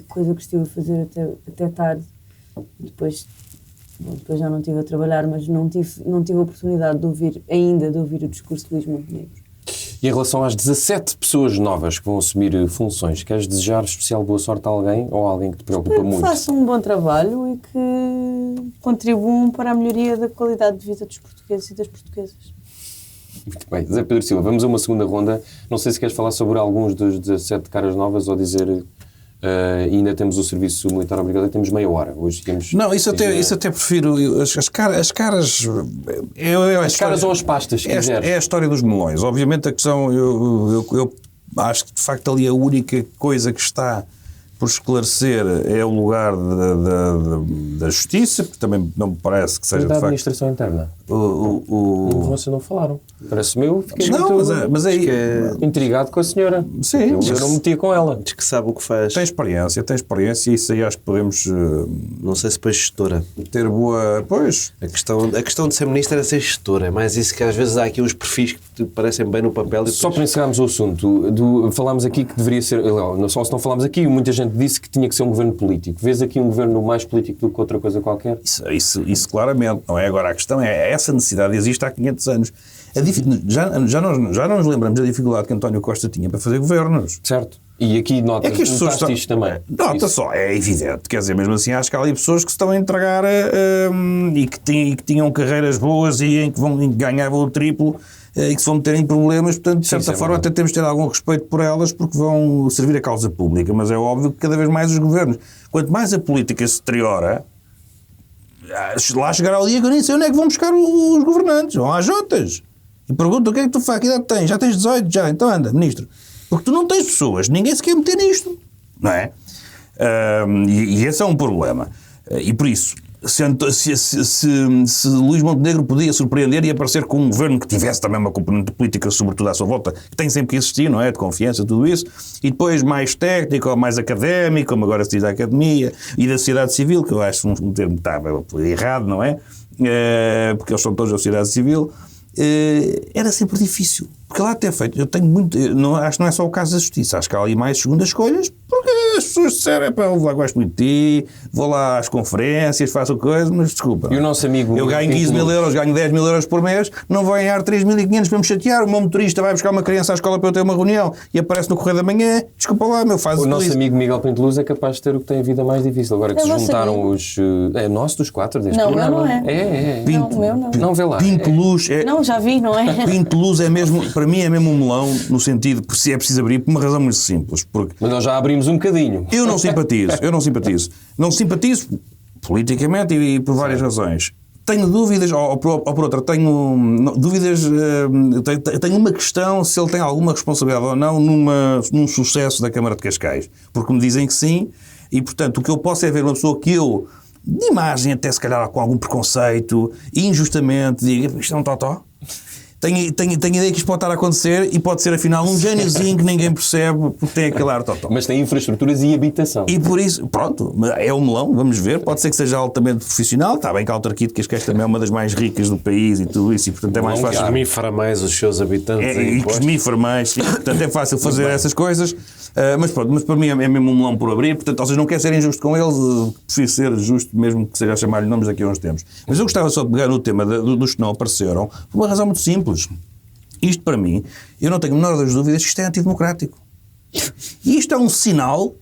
coisa que estive a fazer até tarde. Depois já não estive a trabalhar, mas não tive a oportunidade de ouvir o discurso de Luís Montenegro. E em relação às 17 pessoas novas que vão assumir funções, queres desejar especial boa sorte a alguém ou a alguém que te preocupa Que muito? façam um bom trabalho e que contribuam para a melhoria da qualidade de vida dos portugueses e das portuguesas. Muito bem. Zé Pedro Silva, vamos a uma segunda ronda. Não sei se queres falar sobre alguns dos 17 caras novas ou dizer ainda temos o serviço militar obrigatório, temos meia hora. Hoje temos... Não, isso até prefiro. As caras. As caras ou as pastas, se quiseres. É a história dos melões. Obviamente a questão. Eu acho que de facto ali a única coisa que está por esclarecer é o lugar da justiça, porque também não me parece que seja da de facto. administração interna. Vocês não falaram. Parece-me eu. Fiquei Não, muito mas aí. intrigado com a senhora. Sim, Eu não me metia com ela. Diz que sabe o que faz. Tem experiência, e isso aí acho que podemos Não sei se depois gestora. ter boa. Pois. A questão de ser ministro é ser gestora. É mais isso que às vezes há aqui uns perfis que te parecem bem no papel. E Só para encerrarmos o assunto, falámos aqui que deveria ser. Só se não falámos aqui, muita gente disse que tinha que ser um governo político. Vês aqui um governo mais político do que outra coisa qualquer? Isso claramente, não é? Agora a questão é essa necessidade existe há 500 anos. Já não nos lembramos da dificuldade que António Costa tinha para fazer governos. Certo. E aqui notas, Que as pessoas notaste isto também. Nota só, é evidente. Quer dizer, mesmo assim, acho que há ali pessoas que se estão a entregar e que tinham carreiras boas e em que ganhavam o triplo e que se vão meter em problemas. Portanto, de certa forma, até temos de ter algum respeito por elas porque vão servir a causa pública. Mas é óbvio que cada vez mais os governos, quanto mais a política se deteriora, lá chegará o dia que eu nem sei onde é que vão buscar os governantes. Vão às juntas. E perguntam o que é que tu fazes, que idade tens? Já tens 18? Já, então anda, ministro. Porque tu não tens pessoas, ninguém se quer meter nisto, não é? E esse é um problema. E por isso, se Luís Montenegro podia surpreender e aparecer com um governo que tivesse também uma componente política, sobretudo à sua volta, que tem sempre que existir, não é? De confiança, tudo isso, e depois mais técnico ou mais académico, como agora se diz da academia, e da sociedade civil, que eu acho um termo que estava errado, não é? Porque eles são todos da sociedade civil. Era sempre difícil, porque lá até feito, eu tenho muito, acho que não é só o caso da justiça, acho que há ali mais segundas escolhas, porque as pessoas disseram, eu lá gosto muito de ti, vou lá às conferências, faço coisa, mas desculpa. E o nosso amigo... Eu ganho 15 mil euros, ganho 10 mil euros por mês, não vou ganhar 3.500 para me chatear, o meu motorista vai buscar uma criança à escola para eu ter uma reunião e aparece no Correio da Manhã, desculpa lá, faz o nosso amigo Miguel Pinto Luz é capaz de ter o que tem a vida mais difícil, agora que se juntaram os... É nosso dos 4 deste programa. Não, é. É. Não, o meu não. Não, vê lá. Pinto Luz é... Não, já vi, não é? Pinto Luz é mesmo, para mim é mesmo um melão, no sentido que se é preciso abrir, por uma razão muito simples, porque... Mas nós já abrimos um bocadinho. Eu não simpatizo. Não simpatizo politicamente e por várias razões. Tenho dúvidas, ou por outra, tenho dúvidas, tenho uma questão se ele tem alguma responsabilidade ou não num sucesso da Câmara de Cascais. Porque me dizem que sim, e portanto o que eu posso é ver uma pessoa que eu, de imagem até se calhar com algum preconceito, injustamente, digo, isto é um totó. Tenho ideia que isto pode estar a acontecer e pode ser afinal um gêniozinho que ninguém percebe porque tem aquele ar totó. Mas tem infraestruturas e habitação. E por isso, pronto, é um melão, vamos ver. Pode ser que seja altamente profissional. Está bem que a autarquia de Cascais também é uma das mais ricas do país e tudo isso, e portanto é mais fácil. Esmifra mais os seus habitantes. E que esmifra mais, e, portanto é fácil fazer essas coisas. Mas pronto, mas para mim é mesmo um melão por abrir. Portanto, ou seja, não quero ser injusto com eles, prefiro ser justo, mesmo que seja a chamar-lhe nomes daqui a uns tempos. Mas eu gostava só de pegar no tema dos que não apareceram, por uma razão muito simples. Isto, para mim, eu não tenho a menor das dúvidas que isto é antidemocrático. E isto é um sinal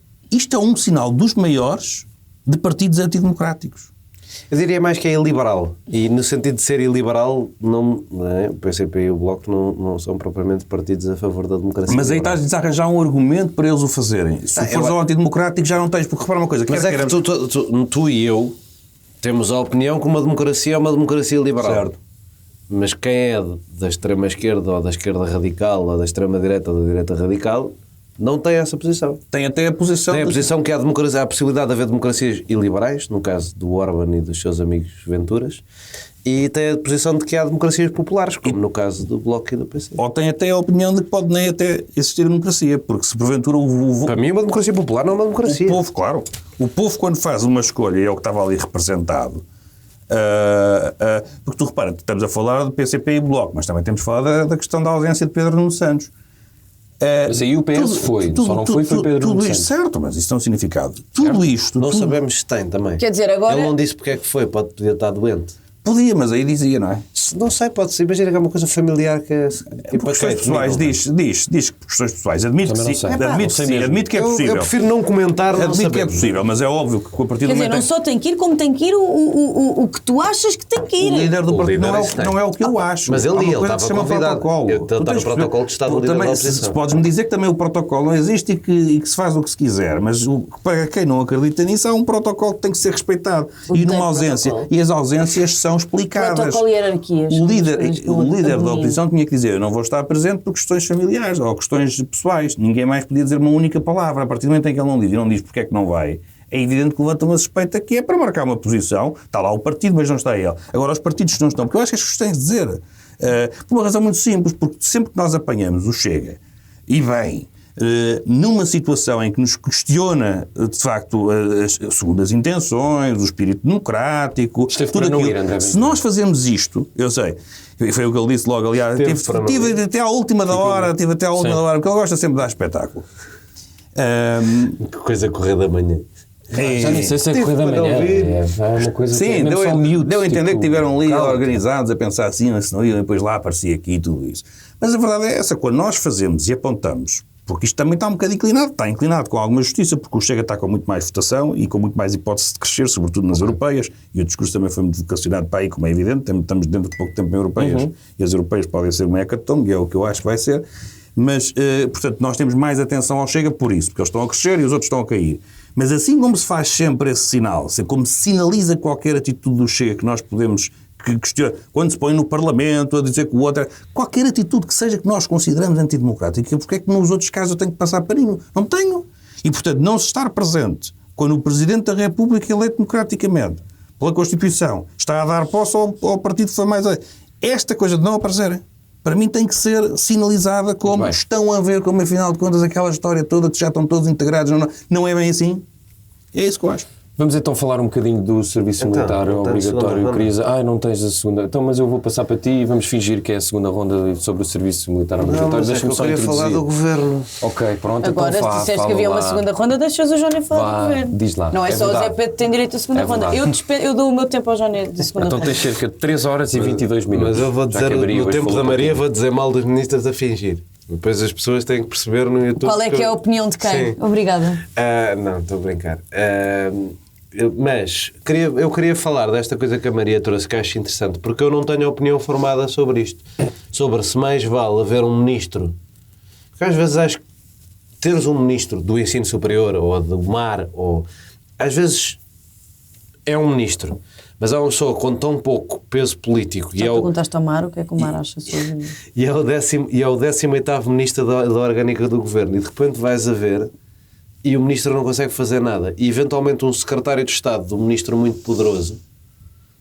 dos maiores de partidos antidemocráticos. Eu diria mais que é iliberal. E no sentido de ser iliberal, não é? O PCP e o Bloco não são propriamente partidos a favor da democracia. Mas aí estás a arranjar um argumento para eles o fazerem. Se fores ao antidemocrático já não tens, porque repara uma coisa. Mas é que tu e eu temos a opinião que uma democracia é uma democracia liberal. Certo. Mas quem é da extrema-esquerda ou da esquerda radical ou da extrema-direita ou da direita radical não tem essa posição. Tem até a posição... Tem a posição que há a possibilidade de haver democracias iliberais, no caso do Orban e dos seus amigos Venturas, e tem a posição de que há democracias populares, como no caso do Bloco e do PC. Ou tem até a opinião de que pode nem até existir democracia, porque se porventura Para mim uma democracia popular não é uma democracia. O povo, claro. O povo quando faz uma escolha, e é o que estava ali representado, porque tu repara, estamos a falar do PCP e Bloco, mas também temos a falar da questão da ausência de Pedro Nuno Santos. Mas aí o PS foi Pedro Nuno Santos. Certo, mas isso tem um significado. Tudo isto... Não sabemos se tem também. Quer dizer, agora... Ele não disse porque é que foi, podia estar doente. Podia, mas aí dizia, não é? Não sei, pode-se. Imagina que é uma coisa familiar que é... Por questões pessoais, diz que por questões pessoais. Admito que Também sim, não sei. admito que é possível. Eu prefiro não comentar, não Admito que é sabendo. possível, mas é óbvio que a partir do Quer dizer, momento não só tem que ir, como tem que ir o que tu achas que tem que ir. o líder do O partido líder não é, é que tem. não é o que eu acho. Mas Há ele uma ia, coisa ele que se estava chama convidado. protocolo. Ele está no Tu tens que protocolo de Estado tu do líder também, da oposição. podes-me dizer que também o protocolo não existe e que se faz o que se quiser, mas para quem não acredita nisso, há um protocolo que tem que ser respeitado. O E que tem numa ausência. protocolo? E as ausências são explicadas. Protocolo e hierarquias. O líder da Domínio. oposição tinha que dizer: eu não vou estar presente por questões familiares ou questões pessoais. Ninguém mais podia dizer uma única palavra. A partir do momento em que ele não diz e não diz porque é que não vai, é evidente que levanta uma suspeita que é para marcar uma posição. Está lá o partido, mas não está ele. Agora, os partidos não estão, porque eu acho que as pessoas têm de dizer. Por uma razão muito simples, porque sempre que nós apanhamos o Chega e vem numa situação em que nos questiona, de facto, as segundas intenções, o espírito democrático, Esteve tudo para não aquilo. ir, André Se nós fazemos isto, eu sei, foi o que ele disse logo, aliás, tive até à última da hora, porque ele gosta sempre de dar espetáculo. Que coisa correr da manhã. Já nem sei se é correr da para manhã. ouvir. É uma coisa que é Sim, mesmo só miúdos, deu a entender tipo, que tiveram ali calma. organizados a pensar assim, se não iam, e depois lá aparecia aqui e tudo isso. Mas a verdade é essa, quando nós fazemos e apontamos, porque isto também está um bocado inclinado, está inclinado com alguma justiça, porque o Chega está com muito mais votação e com muito mais hipótese de crescer, sobretudo nas europeias, e o discurso também foi muito vocacionado para aí, como é evidente, estamos dentro de pouco tempo em europeias, e as europeias podem ser uma hecatombe, e é o que eu acho que vai ser, mas, portanto, nós temos mais atenção ao Chega por isso, porque eles estão a crescer e os outros estão a cair. Mas assim como se faz sempre esse sinal, como se sinaliza qualquer atitude do Chega que nós podemos questionar, quando se põe no Parlamento a dizer que o outro... Qualquer atitude que seja que nós consideramos antidemocrática, porque é que nos outros casos eu tenho que passar paninho? Não tenho. E, portanto, não se estar presente quando o Presidente da República, eleito democraticamente pela Constituição, está a dar posse ao partido que foi mais... Esta coisa de não aparecer, para mim tem que ser sinalizada como bem. estão a ver como, afinal de contas, aquela história toda que já estão todos integrados. Não é bem assim? É isso que eu acho. Vamos então falar um bocadinho do serviço Então, militar não tens segunda obrigatório. ronda? Querias... não tens a segunda. Então, mas eu vou passar para ti e vamos fingir que é a segunda ronda sobre o serviço militar Não, obrigatório. mas é que Deixa-me eu só queria falar do introduzir. governo. Ok, pronto. Agora, então se disseste fala que havia uma lá. segunda ronda, deixas o Johnny falar Vá, do governo. diz lá. Não é, É só o Zé verdade. Pedro que tem direito à segunda É ronda. verdade. Eu dou o meu tempo ao Johnny da segunda Então ronda. tens cerca de 3 horas e 22 minutos. Mas eu vou Já dizer, que a Maria no hoje tempo falou da Maria, contigo. vou dizer mal dos ministros a fingir. Depois as pessoas têm que perceber no YouTube... Qual é que é a opinião de quem? Sim. Obrigada. Não, estou a brincar. Mas eu queria falar desta coisa que a Maria trouxe, que acho interessante, porque eu não tenho opinião formada sobre isto. Sobre se mais vale haver um ministro. Porque às vezes acho que teres um ministro do ensino superior ou do mar, ou às vezes é um ministro, mas é uma pessoa com tão pouco peso político Já perguntaste ao Mar o que é que o Mar acha sobre e é o 18º ministro da orgânica do governo, e de repente vais a ver e o ministro não consegue fazer nada, e eventualmente um secretário de Estado de um ministro muito poderoso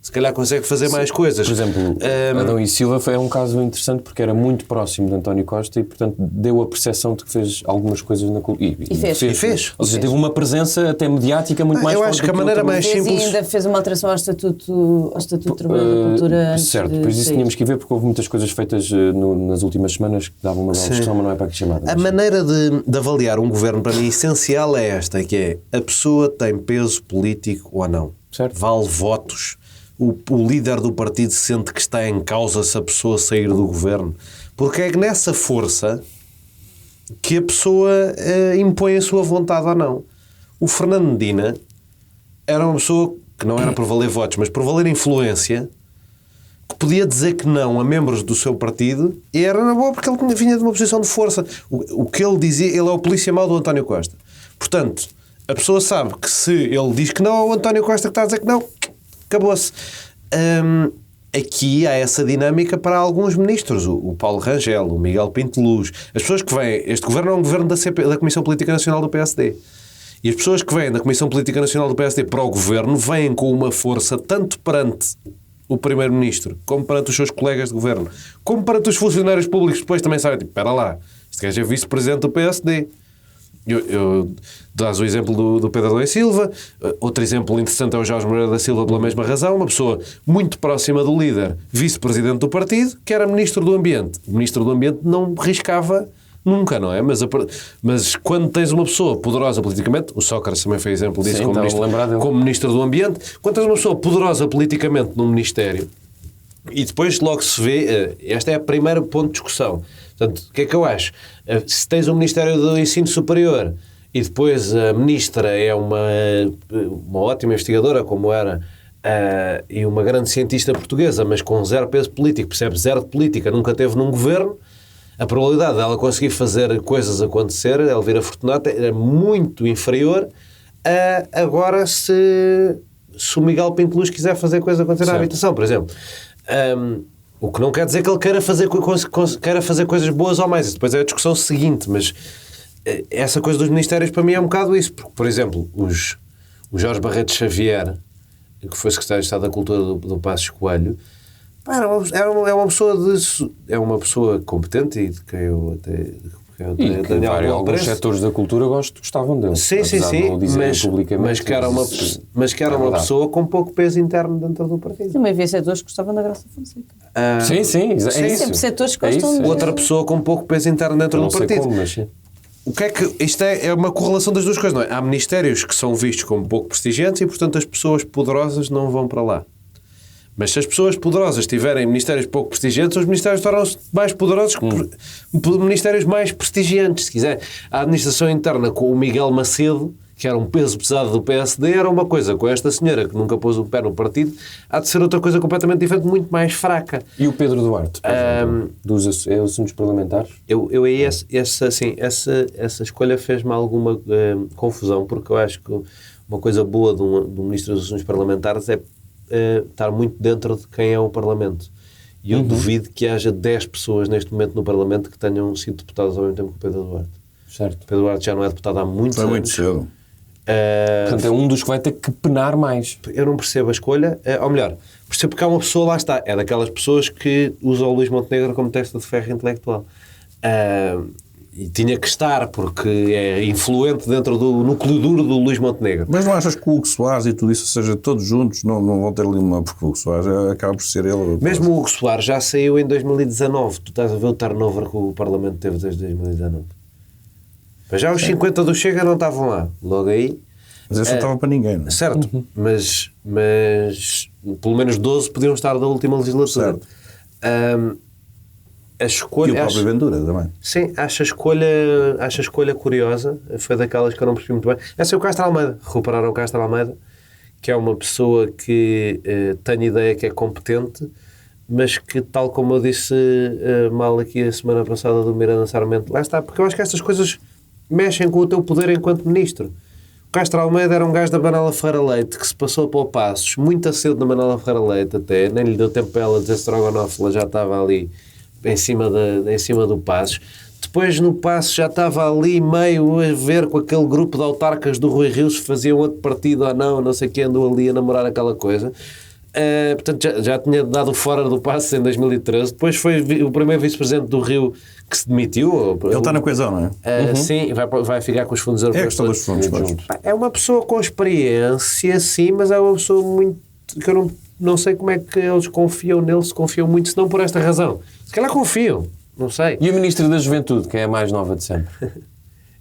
se calhar consegue fazer mais coisas. Por exemplo, Adão e Silva foi um caso interessante porque era muito próximo de António Costa e, portanto, deu a percepção de que fez algumas coisas na E fez. Ou seja, teve uma presença até mediática muito mais eu forte acho que do a maneira outra mais fez simples... e ainda fez uma alteração ao Estatuto de Trabalho da Cultura antes certo, de depois disso sair. tínhamos que ver porque houve muitas coisas feitas nas últimas semanas que davam uma discussão, mas não é para aqui chamada. A maneira de avaliar um governo, para mim, essencial é esta, que é a pessoa tem peso político ou não. Certo. Vale votos. O líder do partido sente que está em causa se a pessoa sair do governo. Porque é nessa força que a pessoa impõe a sua vontade ou não. O Fernando Medina era uma pessoa que não era por valer votos, mas por valer influência, que podia dizer que não a membros do seu partido, e era na boa porque ele vinha de uma posição de força. O que ele dizia, ele é o polícia mau do António Costa. Portanto, a pessoa sabe que se ele diz que não, é o António Costa que está a dizer que não, acabou-se. Aqui há essa dinâmica para alguns ministros, o Paulo Rangel, o Miguel Pinto Luz, as pessoas que vêm, este governo é um governo da Comissão Política Nacional do PSD, e as pessoas que vêm da Comissão Política Nacional do PSD para o governo vêm com uma força tanto perante o Primeiro-Ministro, como perante os seus colegas de governo, como perante os funcionários públicos, depois também sabem, tipo, espera lá, este gajo é vice-presidente do PSD. Eu dás o exemplo do Pedro Adão e Silva. Outro exemplo interessante é o Jorge Moreira da Silva, pela mesma razão, uma pessoa muito próxima do líder, vice-presidente do partido, que era ministro do Ambiente. O ministro do Ambiente não riscava Nunca, não é? Mas quando tens uma pessoa poderosa politicamente, o Sócrates também foi exemplo disso como ministro do Ambiente, quando tens uma pessoa poderosa politicamente num ministério, e depois logo se vê, este é o primeiro ponto de discussão. Portanto, o que é que eu acho? Se tens um Ministério do Ensino Superior e depois a ministra é uma ótima investigadora, como era, e uma grande cientista portuguesa, mas com zero peso político, percebe, zero de política, nunca teve num governo, a probabilidade dela conseguir fazer coisas acontecer, Elvira Fortunato, era muito inferior a agora se o Miguel Pinto Luz quiser fazer coisas acontecer na habitação, por exemplo. O que não quer dizer que ele queira fazer coisas boas ou mais. Isso depois é a discussão seguinte, mas essa coisa dos ministérios para mim é um bocado isso. Porque, por exemplo, o Jorge Barreto Xavier, que foi secretário de Estado da Cultura do Passos Coelho, é uma pessoa competente e de quem eu até... E que alguns setores da cultura gostavam dele. Sim, mas que era uma pessoa com pouco peso interno dentro do partido. Também havia setores que gostavam da Graça Fonseca. Sempre setores que gostam de... Outra pessoa com pouco peso interno dentro do partido. Como, mas sim. O que é que... Isto é uma correlação das duas coisas, não é? Há ministérios que são vistos como pouco prestigiantes e, portanto, as pessoas poderosas não vão para lá. Mas se as pessoas poderosas tiverem ministérios pouco prestigiantes, os ministérios tornam-se mais poderosos que ministérios mais prestigiantes, se quiser. A administração interna com o Miguel Macedo, que era um peso pesado do PSD, era uma coisa. Com esta senhora, que nunca pôs o pé no partido, há de ser outra coisa completamente diferente, muito mais fraca. E o Pedro Duarte, dos assuntos parlamentares? Essa escolha fez-me alguma confusão, porque eu acho que uma coisa boa do Ministro dos Assuntos Parlamentares é estar muito dentro de quem é o Parlamento. E eu duvido que haja 10 pessoas neste momento no Parlamento que tenham sido deputadas ao mesmo tempo que o Pedro Duarte. Certo. O Pedro Duarte já não é deputado há muitos anos. Foi muito cedo. Portanto, é um dos que vai ter que penar mais. Eu não percebo a escolha, ou melhor, percebo porque há uma pessoa, lá está, é daquelas pessoas que usam o Luís Montenegro como testa de ferro intelectual. E tinha que estar, porque é influente dentro do núcleo duro do Luís Montenegro. Mas não achas que o Hugo Soares e tudo isso, ou seja, todos juntos, não vão ter ali uma... Porque o Hugo Soares acaba por ser ele... Mesmo o Hugo Soares já saiu em 2019. Tu estás a ver o turnover que o Parlamento teve desde 2019. Mas já os 50 do Chega não estavam lá. Logo aí... Mas esse não estava para ninguém, não é? Certo, mas pelo menos 12 podiam estar da última legislatura. Certo. A escolha, e o próprio Ventura também. Sim, acho a escolha curiosa. Foi daquelas que eu não percebi muito bem. Essa é o Castro Almeida. Repararam o Castro Almeida, que é uma pessoa que tenho ideia que é competente, mas que, tal como eu disse mal aqui a semana passada do Miranda Sarmento, lá está, porque eu acho que estas coisas mexem com o teu poder enquanto ministro. O Castro Almeida era um gajo da Manuela Ferreira Leite que se passou para o Passos muito cedo na Manuela Ferreira Leite, até nem lhe deu tempo para ela dizer Strogonoff, ela já estava ali em cima do Passos. Depois no Passos já estava ali meio a ver com aquele grupo de autarcas do Rui Rio se faziam outro partido ou não sei quem andou ali a namorar aquela coisa. Portanto, já tinha dado fora do Passos em 2013. Depois foi o primeiro vice-presidente do Rio que se demitiu. Ele está na coesão, não é? Sim, vai ficar com os fundos europeus. É a questão dos fundos. É uma pessoa com experiência, sim, mas é uma pessoa muito... que eu não sei como é que eles confiam nele, se confiam muito, se não por esta razão. Se calhar confiam, não sei. E a Ministra da Juventude, que é a mais nova de sempre?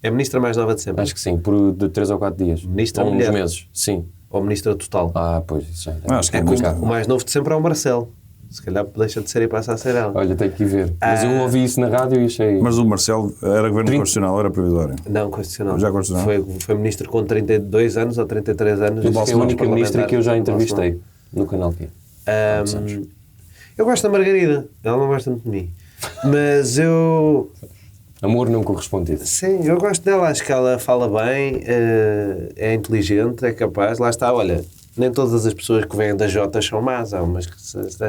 É a Ministra mais nova de sempre? Acho que sim, de 3 ou 4 dias. Ministra ou uns mulher. meses, sim. Ou Ministra total? Pois, isso já acho que o mais novo de sempre é o Marcelo. Se calhar deixa de ser e passa a ser ela. Olha, tenho que ir ver. Mas eu ouvi isso na rádio e achei... Mas o Marcelo era governo constitucional, era provisório? Não, constitucional. Já constitucional? Foi ministro com 32 anos ou 33 anos. É a única ministra que eu já entrevistei no canal Q. Eu gosto da Margarida. Ela não gosta muito de mim. Mas eu... Amor não correspondido. Sim, eu gosto dela. Acho que ela fala bem, é inteligente, é capaz. Lá está, olha... Nem todas as pessoas que vêm da Jota são más, há umas que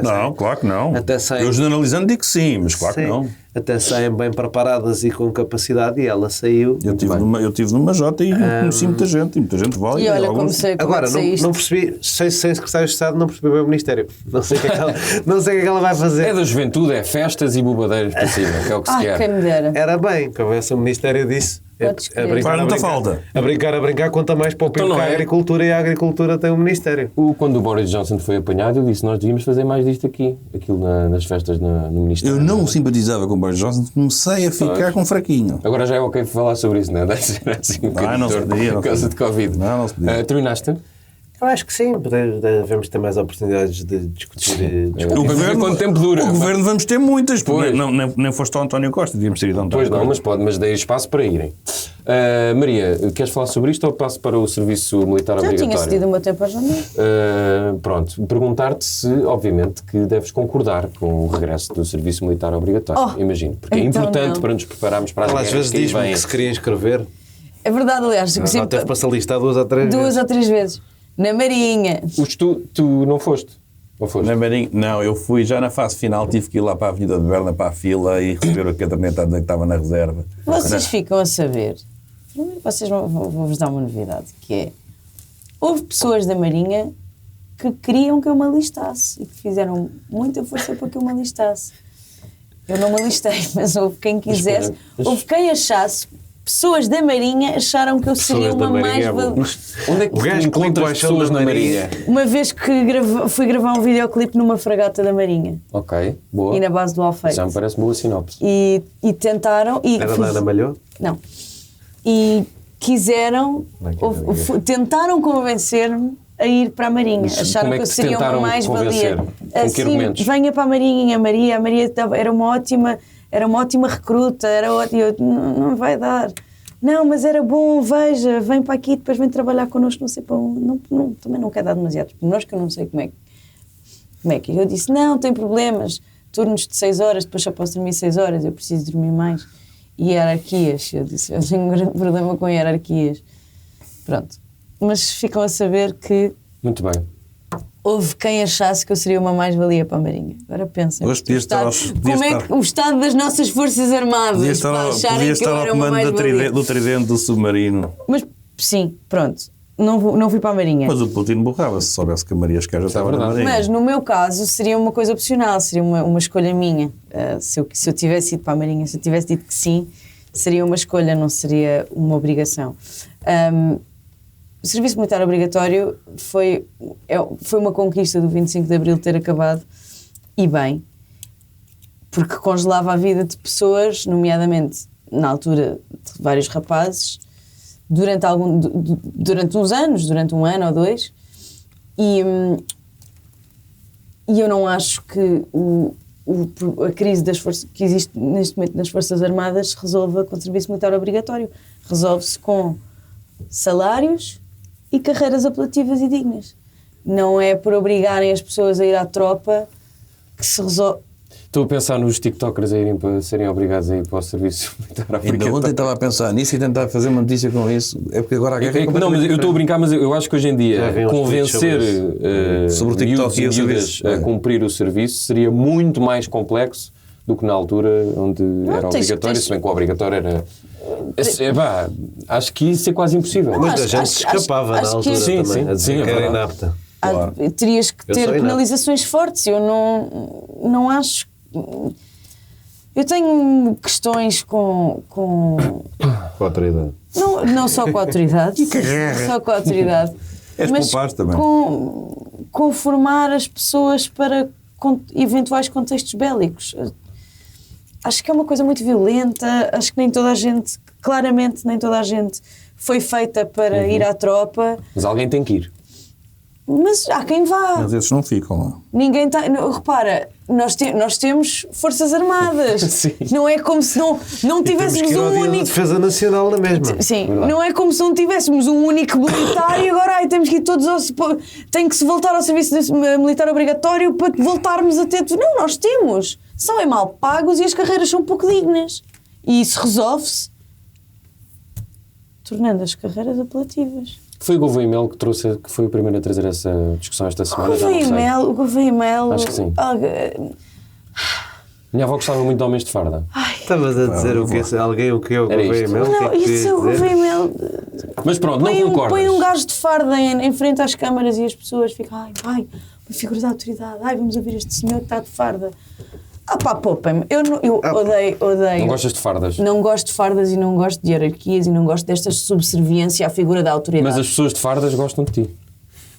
não, claro que não. Até saem, eu generalizando digo que sim, mas claro que não. Até saem bem preparadas e com capacidade, e ela saiu. Eu tive numa Jota e conheci muita gente vale. E olha como sei como agora, não percebi, sem secretário de Estado, não percebi bem o Ministério. Não sei o que é que ela vai fazer. É da juventude, é festas e bobadeiras para cima, que é o que se quer. Quem me dera. Era bem, que houvesse o Ministério disso. Podes A brincar, Faz muita a brincar. falta. A brincar conta mais para o PIB Então que não a é? agricultura, e a agricultura tem um ministério. Quando o Boris Johnson foi apanhado, eu disse, nós devíamos fazer mais disto aqui. Aquilo nas festas no Ministério. Eu não simpatizava com o Boris Johnson, comecei a ficar com fraquinho. Agora já é ok falar sobre isso, não é? Deve ser assim um bocadinho não se torto podia, não por causa se de Covid. Não se podia. Terminaste? Eu acho que sim, devemos ter mais oportunidades de discutir. O governo, quanto tempo dura? O governo vamos ter muitas, porque Pois. nem foste ao António Costa, devíamos ter ido ao António Pois não, Costa. mas dei espaço para irem. Maria, queres falar sobre isto ou passo para o serviço militar Já obrigatório? tinha cedido o meu tempo ao João Miguel. Pronto, perguntar-te se, obviamente, que deves concordar com o regresso do serviço militar obrigatório. Oh, Imagino, porque é então importante não. para nos prepararmos para as Ela às guerras vezes que aí diz-me vêm. que se queria inscrever. É verdade, aliás. Já sempre- teve para se alistar 2 ou 3 duas vezes. ou 3 vezes. Na Marinha. Tu não foste? Ou foste? Na Marinha, não, eu fui já na fase final, tive que ir lá para a Avenida de Berna, para a fila e receber a caderneta a dizer que estava na reserva. Vocês ficam a saber. Primeiro, vou-vos dar uma novidade, que é... Houve pessoas da Marinha que queriam que eu me alistasse e que fizeram muita força para que eu me alistasse. Eu não me alistei, mas houve quem quisesse. Houve quem achasse... Pessoas da Marinha acharam que eu seria Pessoas da uma Marinha é bom. mais-valia. Onde é que O gajo que encontras limpa o chão pessoas da na Marinha? Marinha? Uma vez que fui gravar um videoclipe numa fragata da Marinha Ok, boa. e na base do Alfeite. Já me parece boa sinopse. E tentaram... E Era da Ana Malhou? Não. E quiseram, Não é que era ninguém. tentaram convencer-me a ir para a Marinha. Acharam como é que eu que te seria uma tentaram mais-valia. convencer? Com que argumentos? Venha para a Marinha. A Maria era uma ótima recruta. Eu, não vai dar. Não, mas era bom, veja, vem para aqui, depois vem trabalhar connosco, não sei para onde. Também não quer dar demasiados pormenores, que eu não sei como é que. Eu disse, não, tem problemas. Turnos de 6 horas, depois só posso dormir 6 horas, eu preciso dormir mais. E hierarquias, eu disse, eu tenho um grande problema com hierarquias. Pronto. Mas ficam a saber que Muito bem. houve quem achasse que eu seria uma mais-valia para a Marinha. Agora pensem. Hoje podia estar Como é que o estado das nossas Forças Armadas Podia estar, para ao- acharem podia que eu estar ao era uma comando mais-valia? do tridente do submarino. Mas, sim, pronto. Não fui para a Marinha. Mas o Putin borrava-se se soubesse que a Maria Esquerda estava na verdade. Marinha. Mas no meu caso seria uma coisa opcional, seria uma escolha minha. Se eu tivesse ido para a Marinha, se eu tivesse dito que sim, seria uma escolha, não seria uma obrigação. O serviço militar obrigatório foi uma conquista do 25 de Abril ter acabado, e bem, porque congelava a vida de pessoas, nomeadamente na altura de vários rapazes, durante uns anos, durante 1 ano ou 2, e eu não acho que a crise que existe neste momento nas Forças Armadas se resolva com o serviço militar obrigatório. Resolve-se com salários e carreiras apelativas e dignas. Não é por obrigarem as pessoas a ir à tropa que se resolve. Estou a pensar nos TikTokers a irem para serem obrigados a ir para o serviço militar Ainda obrigatório. ontem estava a pensar nisso e tentar fazer uma notícia com isso. É porque agora a guerra é Não, mas eu estou a brincar, mas eu acho que hoje em Já dia vi uns convencer tweets sobre o TikTok miúdos e e o miúdas serviço. a cumprir o serviço seria muito mais complexo do que na altura onde era obrigatório, se bem que o obrigatório era... acho que isso é quase impossível. Mas a Acho- gente se escapava acho na que- altura Sim, também, sim, a dizer sim, é que era verdade. inapta. Claro. Terias que Eu ter sou inapto. penalizações fortes. Eu não acho. Eu tenho questões com Com a autoridade. não só com a autoridade, não só com a autoridade, És mas culpado também. com formar as pessoas para eventuais contextos bélicos. Acho que é uma coisa muito violenta. Acho que nem toda a gente, claramente, nem toda a gente foi feita para ir à tropa. Mas alguém tem que ir. Mas há quem vá. Mas esses não ficam lá. Ninguém está. Repara, nós temos Forças Armadas. Sim. Não é como se não Temos que tivéssemos ir ao um dia da único. defesa nacional na mesma. Sim, não é como se não tivéssemos um único militar e agora temos que ir todos tem que se voltar ao serviço militar obrigatório para voltarmos a ter. Não, nós temos. São mal pagos e as carreiras são pouco dignas. E isso resolve-se tornando as carreiras apelativas. Foi o Gouveia e Mel que foi o primeiro a trazer essa discussão esta semana. Já não sei. O Gouveia e Mel. Acho que sim. Minha avó gostava muito de homens de farda. Estavas a dizer o que alguém o que eu Era veio isto. mesmo? Não, isso é o Gouveia e Mel. Mas pronto, não Põe concordas. um gajo de farda em frente às câmaras e as pessoas ficam, ai, uma figura da autoridade, ai, vamos ouvir este senhor que está de farda. Poupem-me. Eu odeio. Não gostas de fardas? Não gosto de fardas e não gosto de hierarquias e não gosto desta subserviência à figura da autoridade. Mas as pessoas de fardas gostam de ti.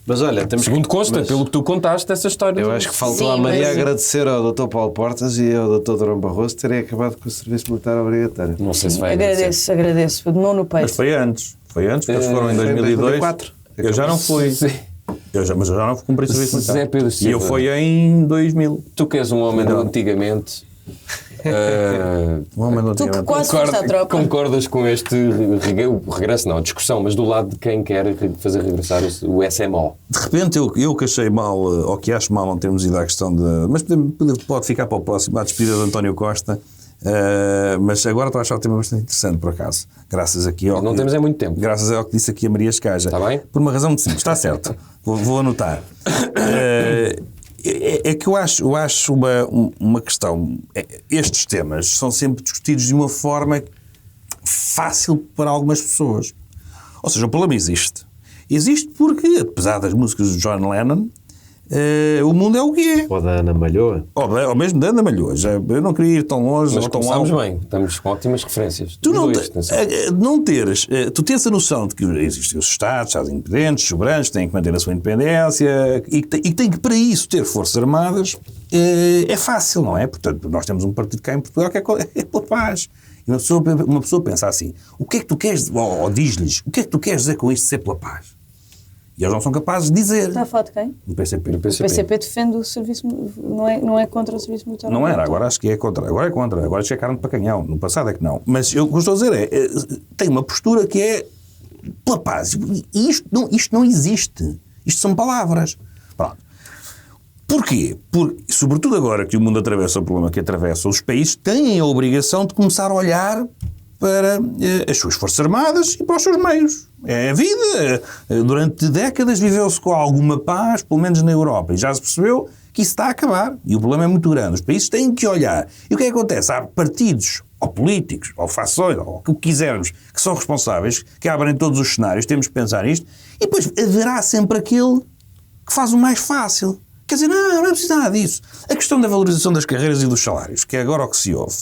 Mas olha, temos Segundo consta, mas pelo que tu contaste, essa história. eu acho que faltou Sim, à Maria mas- agradecer ao Dr. Paulo Portas e ao Dr. Durão Barroso terem acabado com o serviço militar obrigatório. Não sei se vai acontecer. Agradeço. De mão no Mas peito. foi antes. Foi antes, porque eles foram em Foi em 2002. 2004. Eu já não fui. Sim. Mas eu já não cumpri serviço militar. Zé Pedro E Silva. eu fui em 2000. Tu que és um homem de antigamente. Um homem do Tu que antigamente. quase foste à tropa. Concordas com este regresso, não, discussão, mas do lado de quem quer fazer regressar o SMO? De repente, eu que achei mal, ou que acho mal, não termos ido à questão de. Mas pode ficar para o próximo, à despedida de António Costa. Mas agora estou a achar o tema bastante interessante, por acaso. Graças aqui ao. Não temos é muito tempo. Graças ao que disse aqui a Maria Escaja. Está bem? Por uma razão muito simples. Está certo. Vou anotar. É que eu acho uma questão. Estes temas são sempre discutidos de uma forma fácil para algumas pessoas. Ou seja, o problema existe. Existe porque, apesar das músicas de John Lennon, o mundo é o que é. Ou da Ana Malhoa. Ou mesmo da Ana Malhoa. Eu não queria ir tão longe Mas ou tão começámos alto. bem, estamos com ótimas referências. Tu não, Dois, atenção. tu tens a noção de que existem os Estados independentes, soberanos, têm que manter a sua independência e que têm que, para isso, ter forças armadas, é fácil, não é? Portanto, nós temos um partido cá em Portugal que é pela paz. E uma pessoa pensa assim, o que é que tu queres, ou diz-lhes, o que é que tu queres dizer com isto de ser pela paz? E eles não são capazes de dizer. Está a falar de quem? Do PCP. Do O PCP defende o serviço, não é contra o serviço militar. Não era, agora acho que é contra. Agora é contra. Agora acho que é carne para canhão. No passado é que não. Mas eu, o que estou a dizer tem uma postura que é pela paz. E isto não existe. Isto são palavras. Pronto. Porquê? Porque, sobretudo agora que o mundo atravessa o problema que atravessa, os países têm a obrigação de começar a olhar para as suas forças armadas e para os seus meios. É a vida. Durante décadas viveu-se com alguma paz, pelo menos na Europa, e já se percebeu que isso está a acabar. E o problema é muito grande. Os países têm que olhar. E o que é que acontece? Há partidos, ou políticos, ou fações, ou o que quisermos, que são responsáveis, que abrem todos os cenários, temos que pensar nisto, e depois haverá sempre aquele que faz o mais fácil. Quer dizer, não é preciso nada disso. A questão da valorização das carreiras e dos salários, que é agora o que se ouve,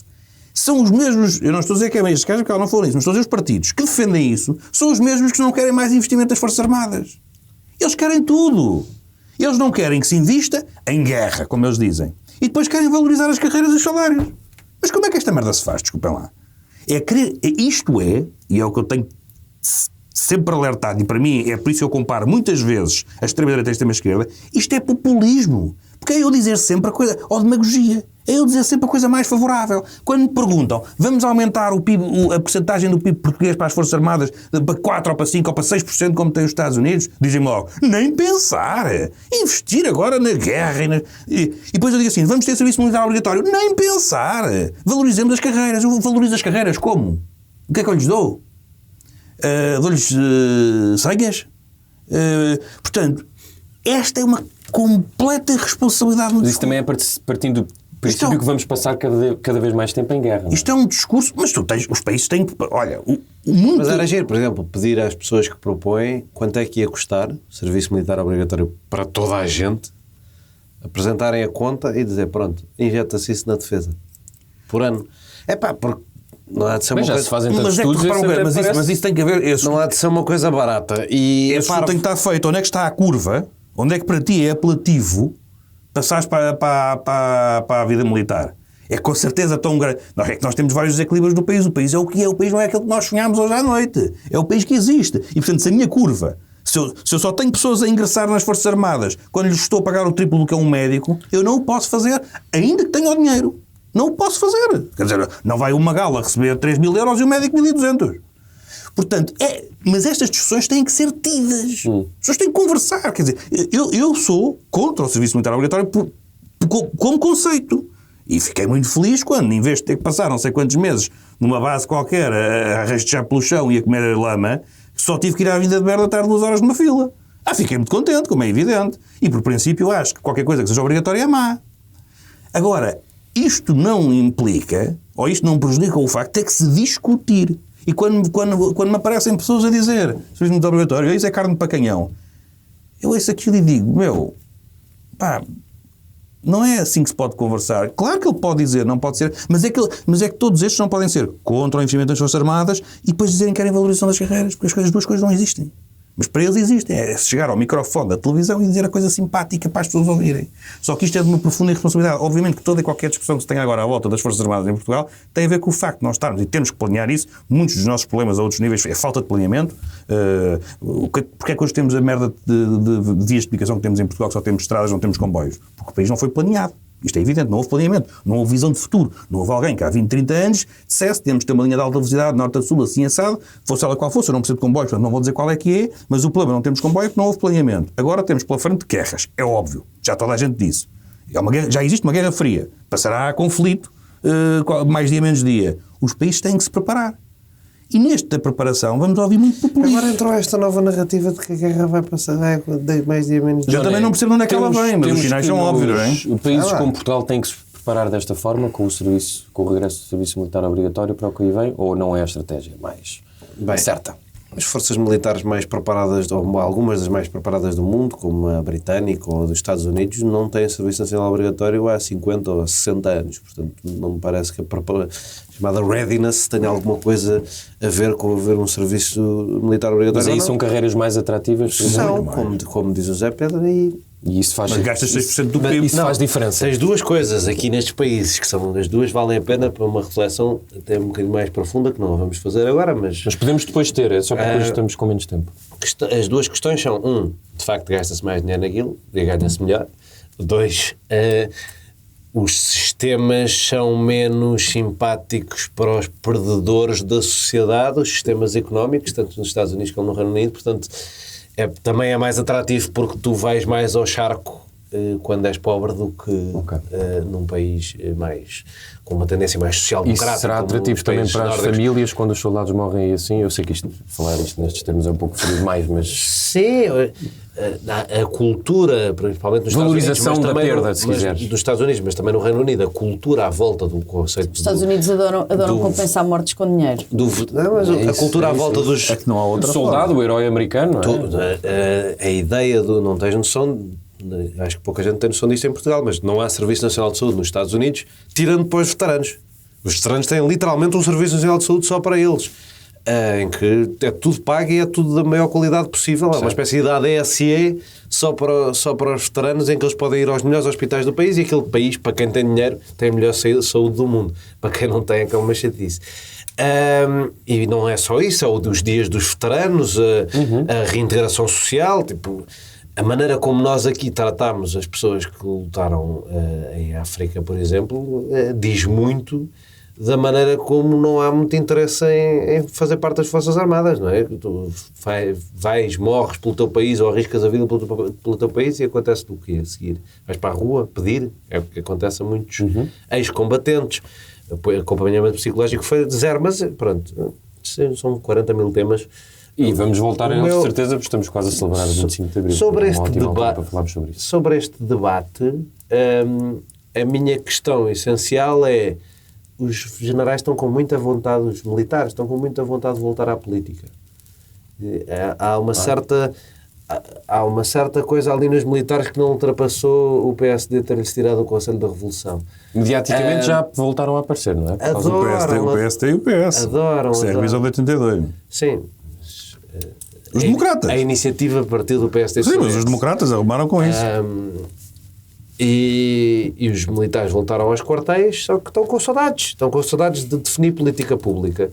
são os mesmos, eu não estou a dizer que é a mesma porque ela não falou nisso, mas estou a dizer os partidos que defendem isso, são os mesmos que não querem mais investimento das Forças Armadas. Eles querem tudo. Eles não querem que se invista em guerra, como eles dizem. E depois querem valorizar as carreiras e os salários. Mas como é que esta merda se faz? Desculpem lá. Isto é, e é o que eu tenho sempre alertado, e para mim é por isso que eu comparo muitas vezes a extrema-direita e a extrema-esquerda, isto é populismo. Porque é eu dizer sempre a coisa, ou demagogia, é eu dizer sempre a coisa mais favorável. Quando me perguntam, vamos aumentar o PIB, a percentagem do PIB português para as Forças Armadas para 4 ou para 5 ou para 6% como tem os Estados Unidos, dizem-me logo, nem pensar, investir agora na guerra. E depois eu digo assim, vamos ter serviço militar obrigatório, nem pensar, valorizemos as carreiras. Eu valorizo as carreiras como? O que é que eu lhes dou? Dou-lhes senhas? Portanto, esta é uma completa irresponsabilidade. Mas isso também é partindo do princípio que vamos passar cada vez mais tempo em guerra. Isto é um discurso, mas os países têm que... Olha, o mundo... Mas era giro, por exemplo, pedir às pessoas que propõem quanto é que ia custar o serviço militar obrigatório para toda a gente, apresentarem a conta e dizer, pronto, injeta-se isso na defesa. Por ano. É pá, porque não há de ser Mas uma já coisa... se fazem tantos Mas é que estudos, reparam bem, isso mas isso tem que haver... Não há de ser uma coisa barata. E Esse estudo tem que estar feito. Onde é que está a curva? Onde é que para ti é apelativo passares para a vida militar? É com certeza tão grande. É que nós temos vários desequilíbrios do país. O país é o que é. O país não é aquele que nós sonhámos hoje à noite. É o país que existe. E, portanto, se a minha curva... Se eu só tenho pessoas a ingressar nas Forças Armadas quando lhes estou a pagar o triplo do que é um médico, eu não o posso fazer, ainda que tenha o dinheiro. Não o posso fazer. Quer dizer, não vai uma gala receber 3.000 euros e o médico 1.200. Portanto, mas estas discussões têm que ser tidas. As pessoas têm que conversar. Quer dizer, eu sou contra o serviço militar obrigatório como conceito. E fiquei muito feliz quando, em vez de ter que passar não sei quantos meses numa base qualquer a rastejar pelo chão e a comer lama, só tive que ir à Vinda de Berda estar 2 horas numa fila. Fiquei muito contente, como é evidente. E, por princípio, acho que qualquer coisa que seja obrigatória é má. Agora, isto não implica, ou isto não prejudica o facto de ter que se discutir. E quando me aparecem pessoas a dizer serviço militar obrigatório, isso é carne para canhão, eu ouço aquilo e digo, Não é assim que se pode conversar. Claro que ele pode dizer, não pode ser, mas é que todos estes não podem ser contra o investimento das Forças Armadas e depois dizerem que querem valorização das carreiras, porque as duas coisas não existem. Mas para eles existem. É chegar ao microfone da televisão e dizer a coisa simpática para as pessoas ouvirem. Só que isto é de uma profunda irresponsabilidade. Obviamente que toda e qualquer discussão que se tenha agora à volta das Forças Armadas em Portugal tem a ver com o facto de nós estarmos e temos que planear isso. Muitos dos nossos problemas a outros níveis é falta de planeamento. Porque é que hoje temos a merda de vias de comunicação que temos em Portugal, que só temos estradas, não temos comboios? Porque o país não foi planeado. Isto é evidente, não houve planeamento, não houve visão de futuro. Não houve alguém que há 20, 30 anos dissesse temos de ter uma linha de alta velocidade, norte a sul, assim assado, fosse ela qual fosse, eu não preciso de comboios, portanto não vou dizer qual é que é, mas o problema não temos comboio porque não houve planeamento. Agora temos pela frente guerras, é óbvio, já toda a gente disse. Já existe uma guerra fria, passará a conflito, mais dia menos dia. Os países têm que se preparar. E nesta preparação vamos ouvir muito populismo. Agora entrou esta nova narrativa de que a guerra vai passar mais dia menos dia. Eu também não percebo onde é que ela vem, mas os sinais são óbvios, não é? Países como Portugal têm que se preparar desta forma, com o regresso do serviço militar obrigatório para o que aí vem, ou não é a estratégia mais certa? As forças militares mais preparadas, ou algumas das mais preparadas do mundo, como a britânica ou dos Estados Unidos, não têm serviço nacional obrigatório há 50 ou 60 anos. Portanto, não me parece que a chamada readiness tenha alguma coisa a ver com haver um serviço militar obrigatório. Mas aí são carreiras mais atrativas? São, como diz o Zé Pedro, e isso faz, mas gastas 6% do PIB. Isso faz diferença. Tens duas coisas aqui nestes países, que são as duas valem a pena para uma reflexão até um bocadinho mais profunda, que não vamos fazer agora, mas podemos depois ter, é só que depois estamos com menos tempo. As duas questões são, de facto gasta-se mais dinheiro naquilo, e ganha-se melhor. 2, os sistemas são menos simpáticos para os perdedores da sociedade, os sistemas económicos, tanto nos Estados Unidos como no Reino Unido, portanto, também é mais atrativo porque tu vais mais ao charco quando és pobre do que num país com uma tendência mais social-democrática. Isso será atrativo também para as famílias quando os soldados morrem assim? Eu sei que falar isto nestes termos é um pouco frio demais, mas... Sim, a cultura, principalmente nos valorização Estados Unidos, da perda, se quiseres. Dos Estados Unidos, mas também no Reino Unido, a cultura à volta do conceito... Os Estados Unidos adoram compensar mortes com dinheiro. A cultura à volta dos... É que não há outra soldado, o herói americano, a ideia do... Não tens noção... Acho que pouca gente tem noção disto em Portugal, mas não há Serviço Nacional de Saúde nos Estados Unidos, tirando depois os veteranos. Os veteranos têm literalmente um Serviço Nacional de Saúde só para eles, em que é tudo pago e é tudo da maior qualidade possível. É uma espécie de ADSE só para os veteranos, em que eles podem ir aos melhores hospitais do país, e aquele país, para quem tem dinheiro, tem a melhor saúde do mundo. Para quem não tem, é que é uma chatice. E não é só isso, é o dos dias dos veteranos, a reintegração social, tipo... A maneira como nós aqui tratamos as pessoas que lutaram em África, por exemplo, diz muito da maneira como não há muito interesse em fazer parte das Forças Armadas, não é? Tu vais, morres pelo teu país ou arriscas a vida pelo teu país e acontece do quê a seguir? Vais para a rua pedir? É o que acontece a muitos ex-combatentes. O acompanhamento psicológico foi de zero, mas pronto, são 40 mil temas. E vamos voltar a eles, de certeza, porque estamos quase a celebrar o 25 de Abril. Sobre este debate, a minha questão essencial é: os generais estão com muita vontade, os militares estão com muita vontade de voltar à política. Há uma certa coisa ali nos militares que não ultrapassou o PSD ter-lhes tirado o Conselho da Revolução. Mediaticamente já voltaram a aparecer, não é? O PSD e o PS. Adoram. Isso é a revisão de 82. Sim. Os democratas. A iniciativa partiu do PSD. Sim, mas os democratas arrumaram com isso. E os militares voltaram aos quartéis, só que estão com saudades. Estão com saudades de definir política pública.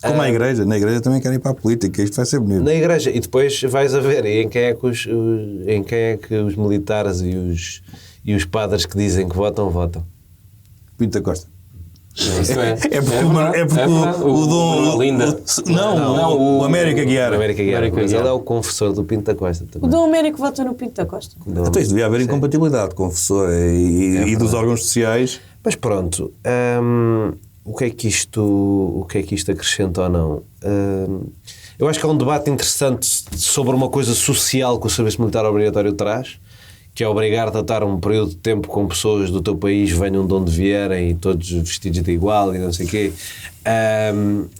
Como na igreja também querem ir para a política, isto vai ser bonito. Na igreja, e depois vais a ver em quem é que os militares e os padres que dizem que votam. Pinto da Costa. Isso é porque o Dom... o América Guiar. Mas ele é o confessor do Pinto da Costa também. O Dom Américo vota no Pinto da Costa. Então isto devia haver incompatibilidade de confessor e dos órgãos sociais. Mas pronto, o que é que isto acrescenta ou não? Eu acho que é um debate interessante sobre uma coisa social que o Serviço Militar Obrigatório traz, que é obrigar-te a estar um período de tempo com pessoas do teu país, venham de onde vierem e todos vestidos de igual e não sei o quê.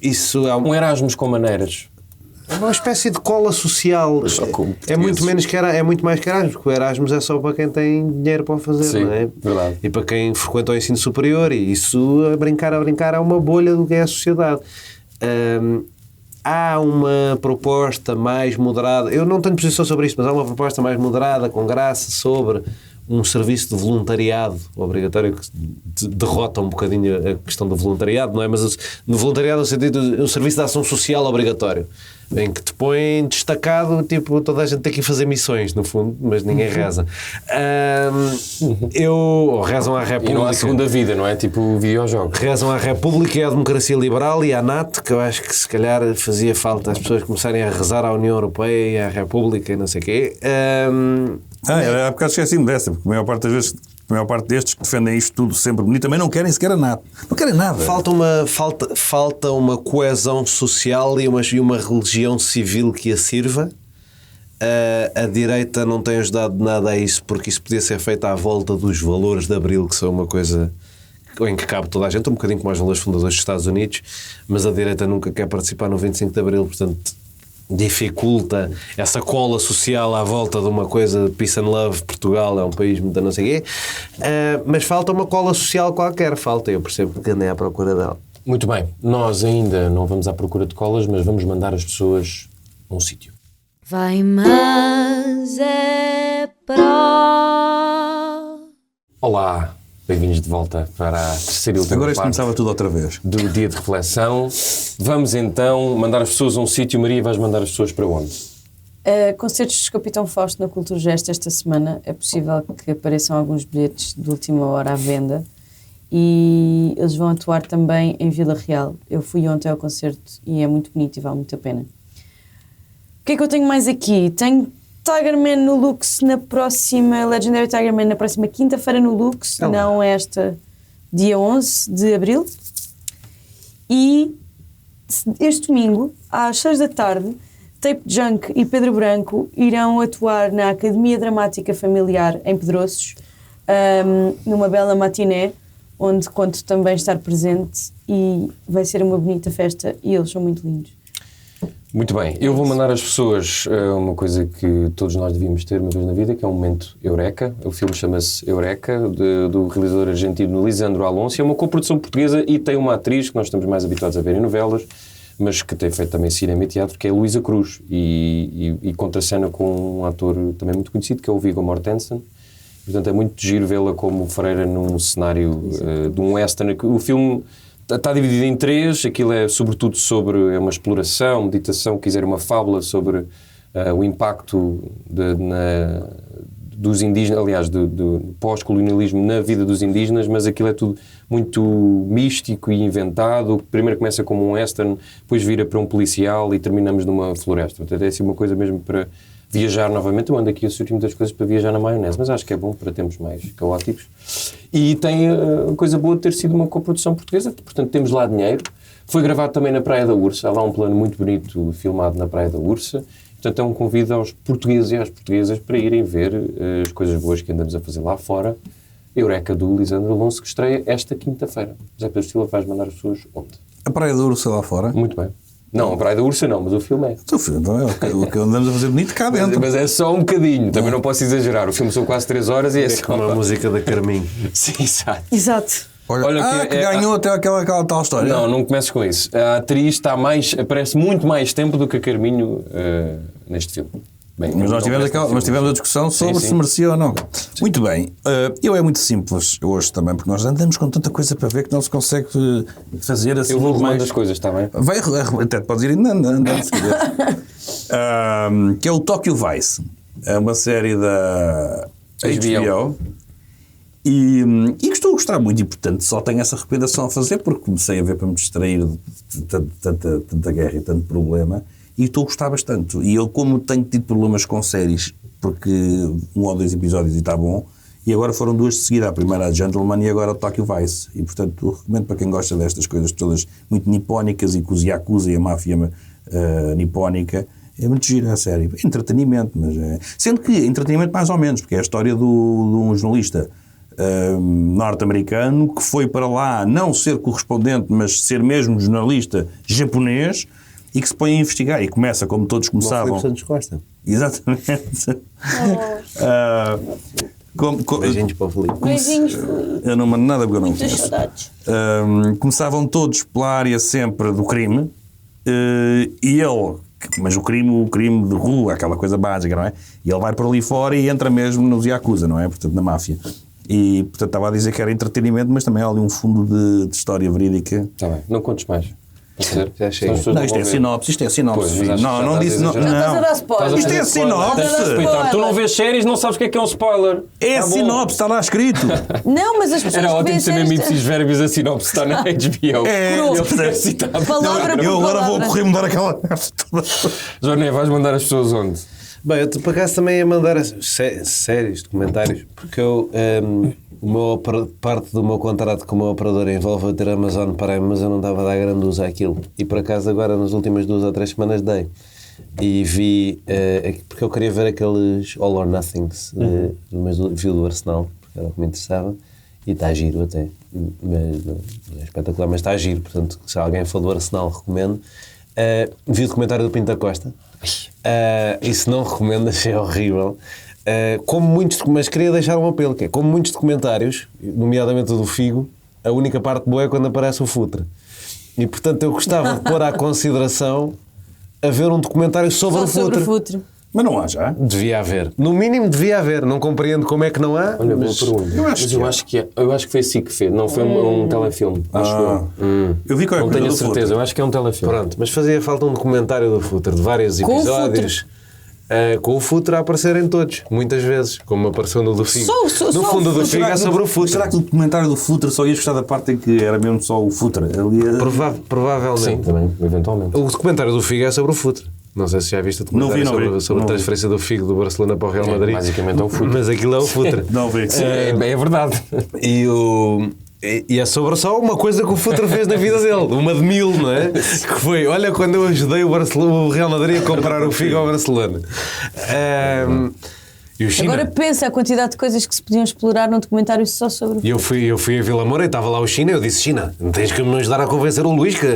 Isso é um Erasmus com maneiras. É uma espécie de cola social. É muito menos que é muito mais que Erasmus, porque o Erasmus é só para quem tem dinheiro para o fazer, Sim, não é? verdade. E para quem frequenta o ensino superior, e isso, a brincar, é uma bolha do que é a sociedade. Há uma proposta mais moderada, eu não tenho posição sobre isto, mas há uma proposta mais moderada, com graça, sobre um serviço de voluntariado obrigatório que derrota um bocadinho a questão do voluntariado, não é? Mas no voluntariado no sentido de um serviço de ação social obrigatório, em que te põe destacado, tipo, toda a gente tem que ir fazer missões, no fundo, mas ninguém reza. Ou rezam à República. E não há segunda vida, não é? Tipo videojogos. Rezam à República e à democracia liberal e à NATO, que eu acho que se calhar fazia falta as pessoas começarem a rezar à União Europeia e à República e não sei o quê. Há bocado esqueci-me dessa, porque a maior parte das vezes, a maior parte destes que defendem isto tudo sempre bonito também não querem sequer nada. Não querem nada. Falta uma coesão social e uma religião civil que a sirva. A direita não tem ajudado nada a isso, porque isso podia ser feito à volta dos valores de Abril, que são uma coisa em que cabe toda a gente, um bocadinho como os valores fundadores dos Estados Unidos, mas a direita nunca quer participar no 25 de Abril, portanto dificulta essa cola social à volta de uma coisa de peace and love. Portugal é um país muito não sei o quê, mas falta uma cola social qualquer, eu percebo que andei à procura dela. Muito bem, nós ainda não vamos à procura de colas, mas vamos mandar as pessoas a um sítio. Vai, mas é para... Olá, bem-vindos de volta para a terceira e última Agora isto parte começava tudo outra vez. do dia de reflexão. Vamos então mandar as pessoas a um sítio. Maria, vais mandar as pessoas para onde? Concertos de Capitão Fausto na Cultura Gesto esta semana. É possível que apareçam alguns bilhetes de última hora à venda e eles vão atuar também em Vila Real. Eu fui ontem ao concerto e é muito bonito e vale muito a pena. O que é que eu tenho mais aqui? Tenho Tigerman no Lux na próxima, Legendary Tigerman na próxima quinta-feira no Lux, não esta, dia 11 de Abril. E este domingo, às 6 da tarde, Tape Junk e Pedro Branco irão atuar na Academia Dramática Familiar em Pedroços, numa bela matiné, onde conto também estar presente e vai ser uma bonita festa e eles são muito lindos. Muito bem, eu vou mandar às pessoas uma coisa que todos nós devíamos ter uma vez na vida, que é um momento Eureka. O filme chama-se Eureka, do realizador argentino Lisandro Alonso. É uma coprodução portuguesa e tem uma atriz que nós estamos mais habituados a ver em novelas, mas que tem feito também cinema e teatro, que é Luísa Cruz, e contracena com um ator também muito conhecido, que é o Viggo Mortensen. Portanto, é muito giro vê-la como freira num cenário de um western. O filme está dividido em três. Aquilo é sobretudo sobre uma exploração, meditação, quiser uma fábula sobre o impacto dos indígenas, aliás, do pós-colonialismo na vida dos indígenas, mas aquilo é tudo muito místico e inventado. Primeiro começa como um western, depois vira para um policial e terminamos numa floresta. Portanto, é assim uma coisa mesmo para viajar novamente. Eu ando aqui a sugerir muitas coisas para viajar na maionese, mas acho que é bom para tempos mais caóticos. E tem a coisa boa de ter sido uma coprodução portuguesa, portanto temos lá dinheiro. Foi gravado também na Praia da Ursa, há lá um plano muito bonito filmado na Praia da Ursa. Portanto é um convite aos portugueses e às portuguesas para irem ver as coisas boas que andamos a fazer lá fora. Eureka do Lisandro Alonso, que estreia esta quinta-feira. José Pedro Silva vais mandar as pessoas onde? A Praia da Ursa lá fora? Muito bem. Não, a Praia da Ursa não, mas o filme é. O filme, então o que andamos a fazer bonito cá dentro. Mas é só um bocadinho, também não posso exagerar. O filme são quase 3 horas e é só Como a música da Carminho. Sim, exato. Exato. Olha, que ganhou até aquela tal história. Não comeces com isso. A atriz aparece muito mais tempo do que a Carminho neste filme. Bem, mas nós tivemos a discussão sobre se merecia ou não. Sim. Muito bem. Eu é muito simples hoje também, porque nós andamos com tanta coisa para ver que não se consegue fazer assim. Eu vou arrumando as coisas, está bem? Até podes ir andando se quiser. Que é o Tokyo Vice. É uma série da HBO. E que estou a gostar muito e, portanto, só tenho essa recomendação a fazer porque comecei a ver para me distrair de tanta guerra e tanto problema. E estou a gostar bastante. E eu, como tenho tido problemas com séries, porque 1 ou 2 episódios e está bom, e agora foram 2 de seguida. A primeira a Gentleman e agora a Tokyo Vice. E, portanto, recomendo para quem gosta destas coisas todas muito nipónicas e com os Yakuza e a máfia nipónica. É muito gira a série. Entretenimento, mas é... Sendo que entretenimento mais ou menos, porque é a história de um jornalista norte-americano que foi para lá não ser correspondente, mas ser mesmo jornalista japonês, e que se põe a investigar. E começa, como todos Como o começavam. Filipe Santos Costa. Exatamente. Beijinhos para o Filipe. Beijinhos, Eu não mando nada porque eu não muitas conheço. saudades. Começavam todos pela área sempre do crime, e ele, mas o crime de rua, aquela coisa básica, não é? E ele vai por ali fora e entra mesmo nos Yakuza, não é? Portanto, na máfia. E, portanto, estava a dizer que era entretenimento, mas também há ali um fundo de história verídica. Está bem, não contes mais. Pode ser? Já chega. Senão as pessoas Não, isto vão é ver. sinopse, isto é sinopse. Pois, mas filho. acho que Não, já não estás disse. a Não, exagerar. Estás a dar não. spoiler. Isto é sinopse. Tens de respeitar. Tu não vês séries, não sabes o que é um spoiler. É Tá bom. sinopse, está lá escrito. Não, mas as pessoas Era que ótimo veem saber séries- ipsis verbis a sinopse está na HBO. É, Ele eu- ter citado. Palavra por Eu agora vou palavra. correr mudar aquela. Jornê, vais mandar as pessoas onde? Bem, eu por acaso também ia mandar séries, documentários, porque eu, parte do meu contrato com o meu operador envolve eu ter Amazon Prime, mas eu não dava a dar grande uso àquilo. E por acaso agora nas últimas 2 ou 3 semanas dei. E vi, porque eu queria ver aqueles All or Nothings, mas vi o do Arsenal, porque era o que me interessava, e está giro até. Mas, não é espetacular, mas está giro, portanto, se alguém for do Arsenal, recomendo. Vi o documentário do Pinto Costa. E se não recomendo, achei horrível. Como muitos, mas queria deixar um apelo, que é, como muitos documentários, nomeadamente o do Figo, a única parte boa é quando aparece o Futre. E portanto eu gostava de pôr à consideração haver um documentário sobre Só o sobre Futre. o futuro. Mas não há já. Devia haver. No mínimo devia haver. Não compreendo como é que não há. Olha, boa mas pergunta. Eu acho que é. Eu acho que foi assim que fez. Não foi um telefilme. Acho eu. Eu vi qual é Não a tenho a coisa do certeza. Futre. Eu acho que é um telefilme. Pronto, mas fazia falta um documentário do Futre, de vários Com o episódios. Com o Futre a aparecer em todos, muitas vezes, como apareceu no do Figo. No fundo, o do Figo é sobre o Futre. Será que o documentário do Futre só ias gostar da parte em que era mesmo só o Futre? Ali é- Provavelmente. Sim, também, eventualmente. O documentário do Figo é sobre o Futre. Não sei se já viste o documentário Não vi. sobre Não a vi. transferência do Figo do Barcelona para o Real Madrid. basicamente é o Futre. Mas aquilo é o Futre. Não vi. É verdade. E é sobre só uma coisa que o Futre fez na vida dele, uma de 1000, não é? Que foi, olha, quando eu ajudei o Real Madrid a comprar o Figo ao Barcelona. E o China. Agora pensa a quantidade de coisas que se podiam explorar num documentário só sobre o E eu fui a Vila Moura e estava lá o China e eu disse, China, tens que me ajudar a convencer o Luís que...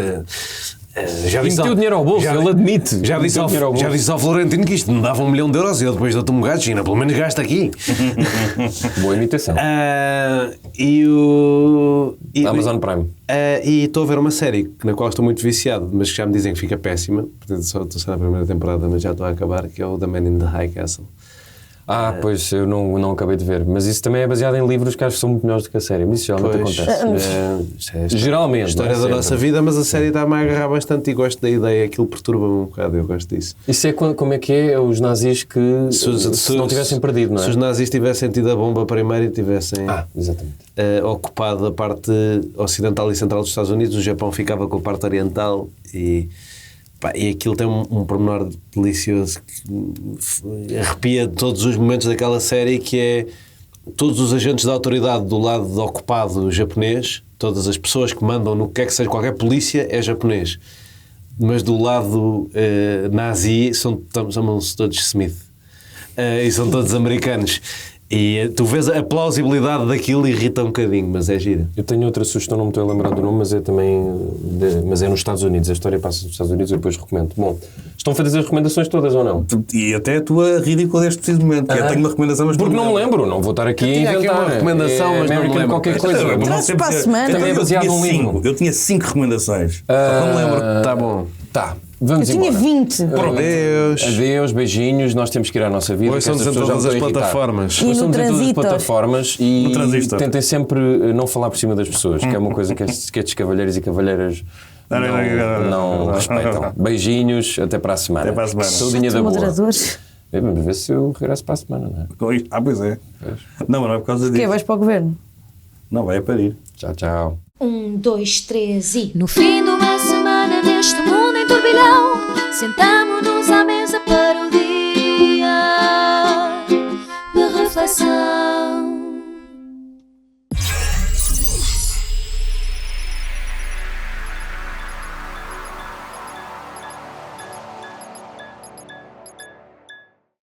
Já E meteu dinheiro ao bolso, ele admite. Já disse, Meteu dinheiro ao bolso. já disse ao Florentino que isto me dava 1 milhão de euros e eu depois dou-te um gato, China, pelo menos gasta aqui. Boa imitação. Amazon Prime. E estou a ver uma série na qual estou muito viciado, mas que já me dizem que fica péssima. Portanto, só estou na primeira temporada, mas já estou a acabar, que é o The Man in the High Castle. Pois, eu não acabei de ver. Mas isso também é baseado em livros que acho que são muito melhores do que a série. Mas isso geralmente Pois, acontece. Geralmente. a história não é da sempre. nossa vida, mas a série está-me a agarrar bastante e gosto da ideia. Aquilo perturba-me um bocado, eu gosto disso. Isso é como é que é os nazis que se não tivessem perdido, não é? Se os nazis tivessem tido a bomba primeiro e tivessem Exatamente. ocupado a parte ocidental e central dos Estados Unidos, o Japão ficava com a parte oriental e aquilo tem um pormenor delicioso que arrepia todos os momentos daquela série, que é todos os agentes da autoridade do lado do ocupado japonês, todas as pessoas que mandam no que é que seja, qualquer polícia é japonês, mas do lado nazi chamam-se todos Smith e são todos americanos. E tu vês a plausibilidade daquilo, irrita um bocadinho, mas é gira. Eu tenho outra sugestão, não me estou a lembrar do nome, mas é também mas é nos Estados Unidos. A história passa nos Estados Unidos e eu depois recomendo. Bom, estão feitas as recomendações todas ou não? E até a tua ridícula deste preciso momento, que eu tenho uma recomendação, mas Porque não me lembro, não vou estar aqui a tinha aqui inventar. uma recomendação, mas não me American lembro. qualquer coisa. Então, Traz não sei para a porque- semana. Então, Também é eu baseado tinha num livro. cinco. Eu tinha 5 recomendações. Só não me lembro. Tá bom. Tá, Eu vamos tinha embora. 20. Adeus. Adeus, beijinhos, nós temos que ir à nossa vida. Hoje que estas somos em pessoas já todas me as estão a irritar. plataformas. Hoje E no somos em todas as Transistor. plataformas e No Transistor. tentem sempre não falar por cima das pessoas, que é uma coisa que estes cavalheiros e cavalheiras não respeitam. Beijinhos, até para a semana. Até para a semana. Saudinha da boa. Moderadores. Vamos ver se eu regresso para a semana, não é? Com isto. Pois é. Não, mas não é por causa O quê? disso. Vais para o governo? Não, vai a parir. Tchau, tchau. 1, 2, 3 e. No fim de uma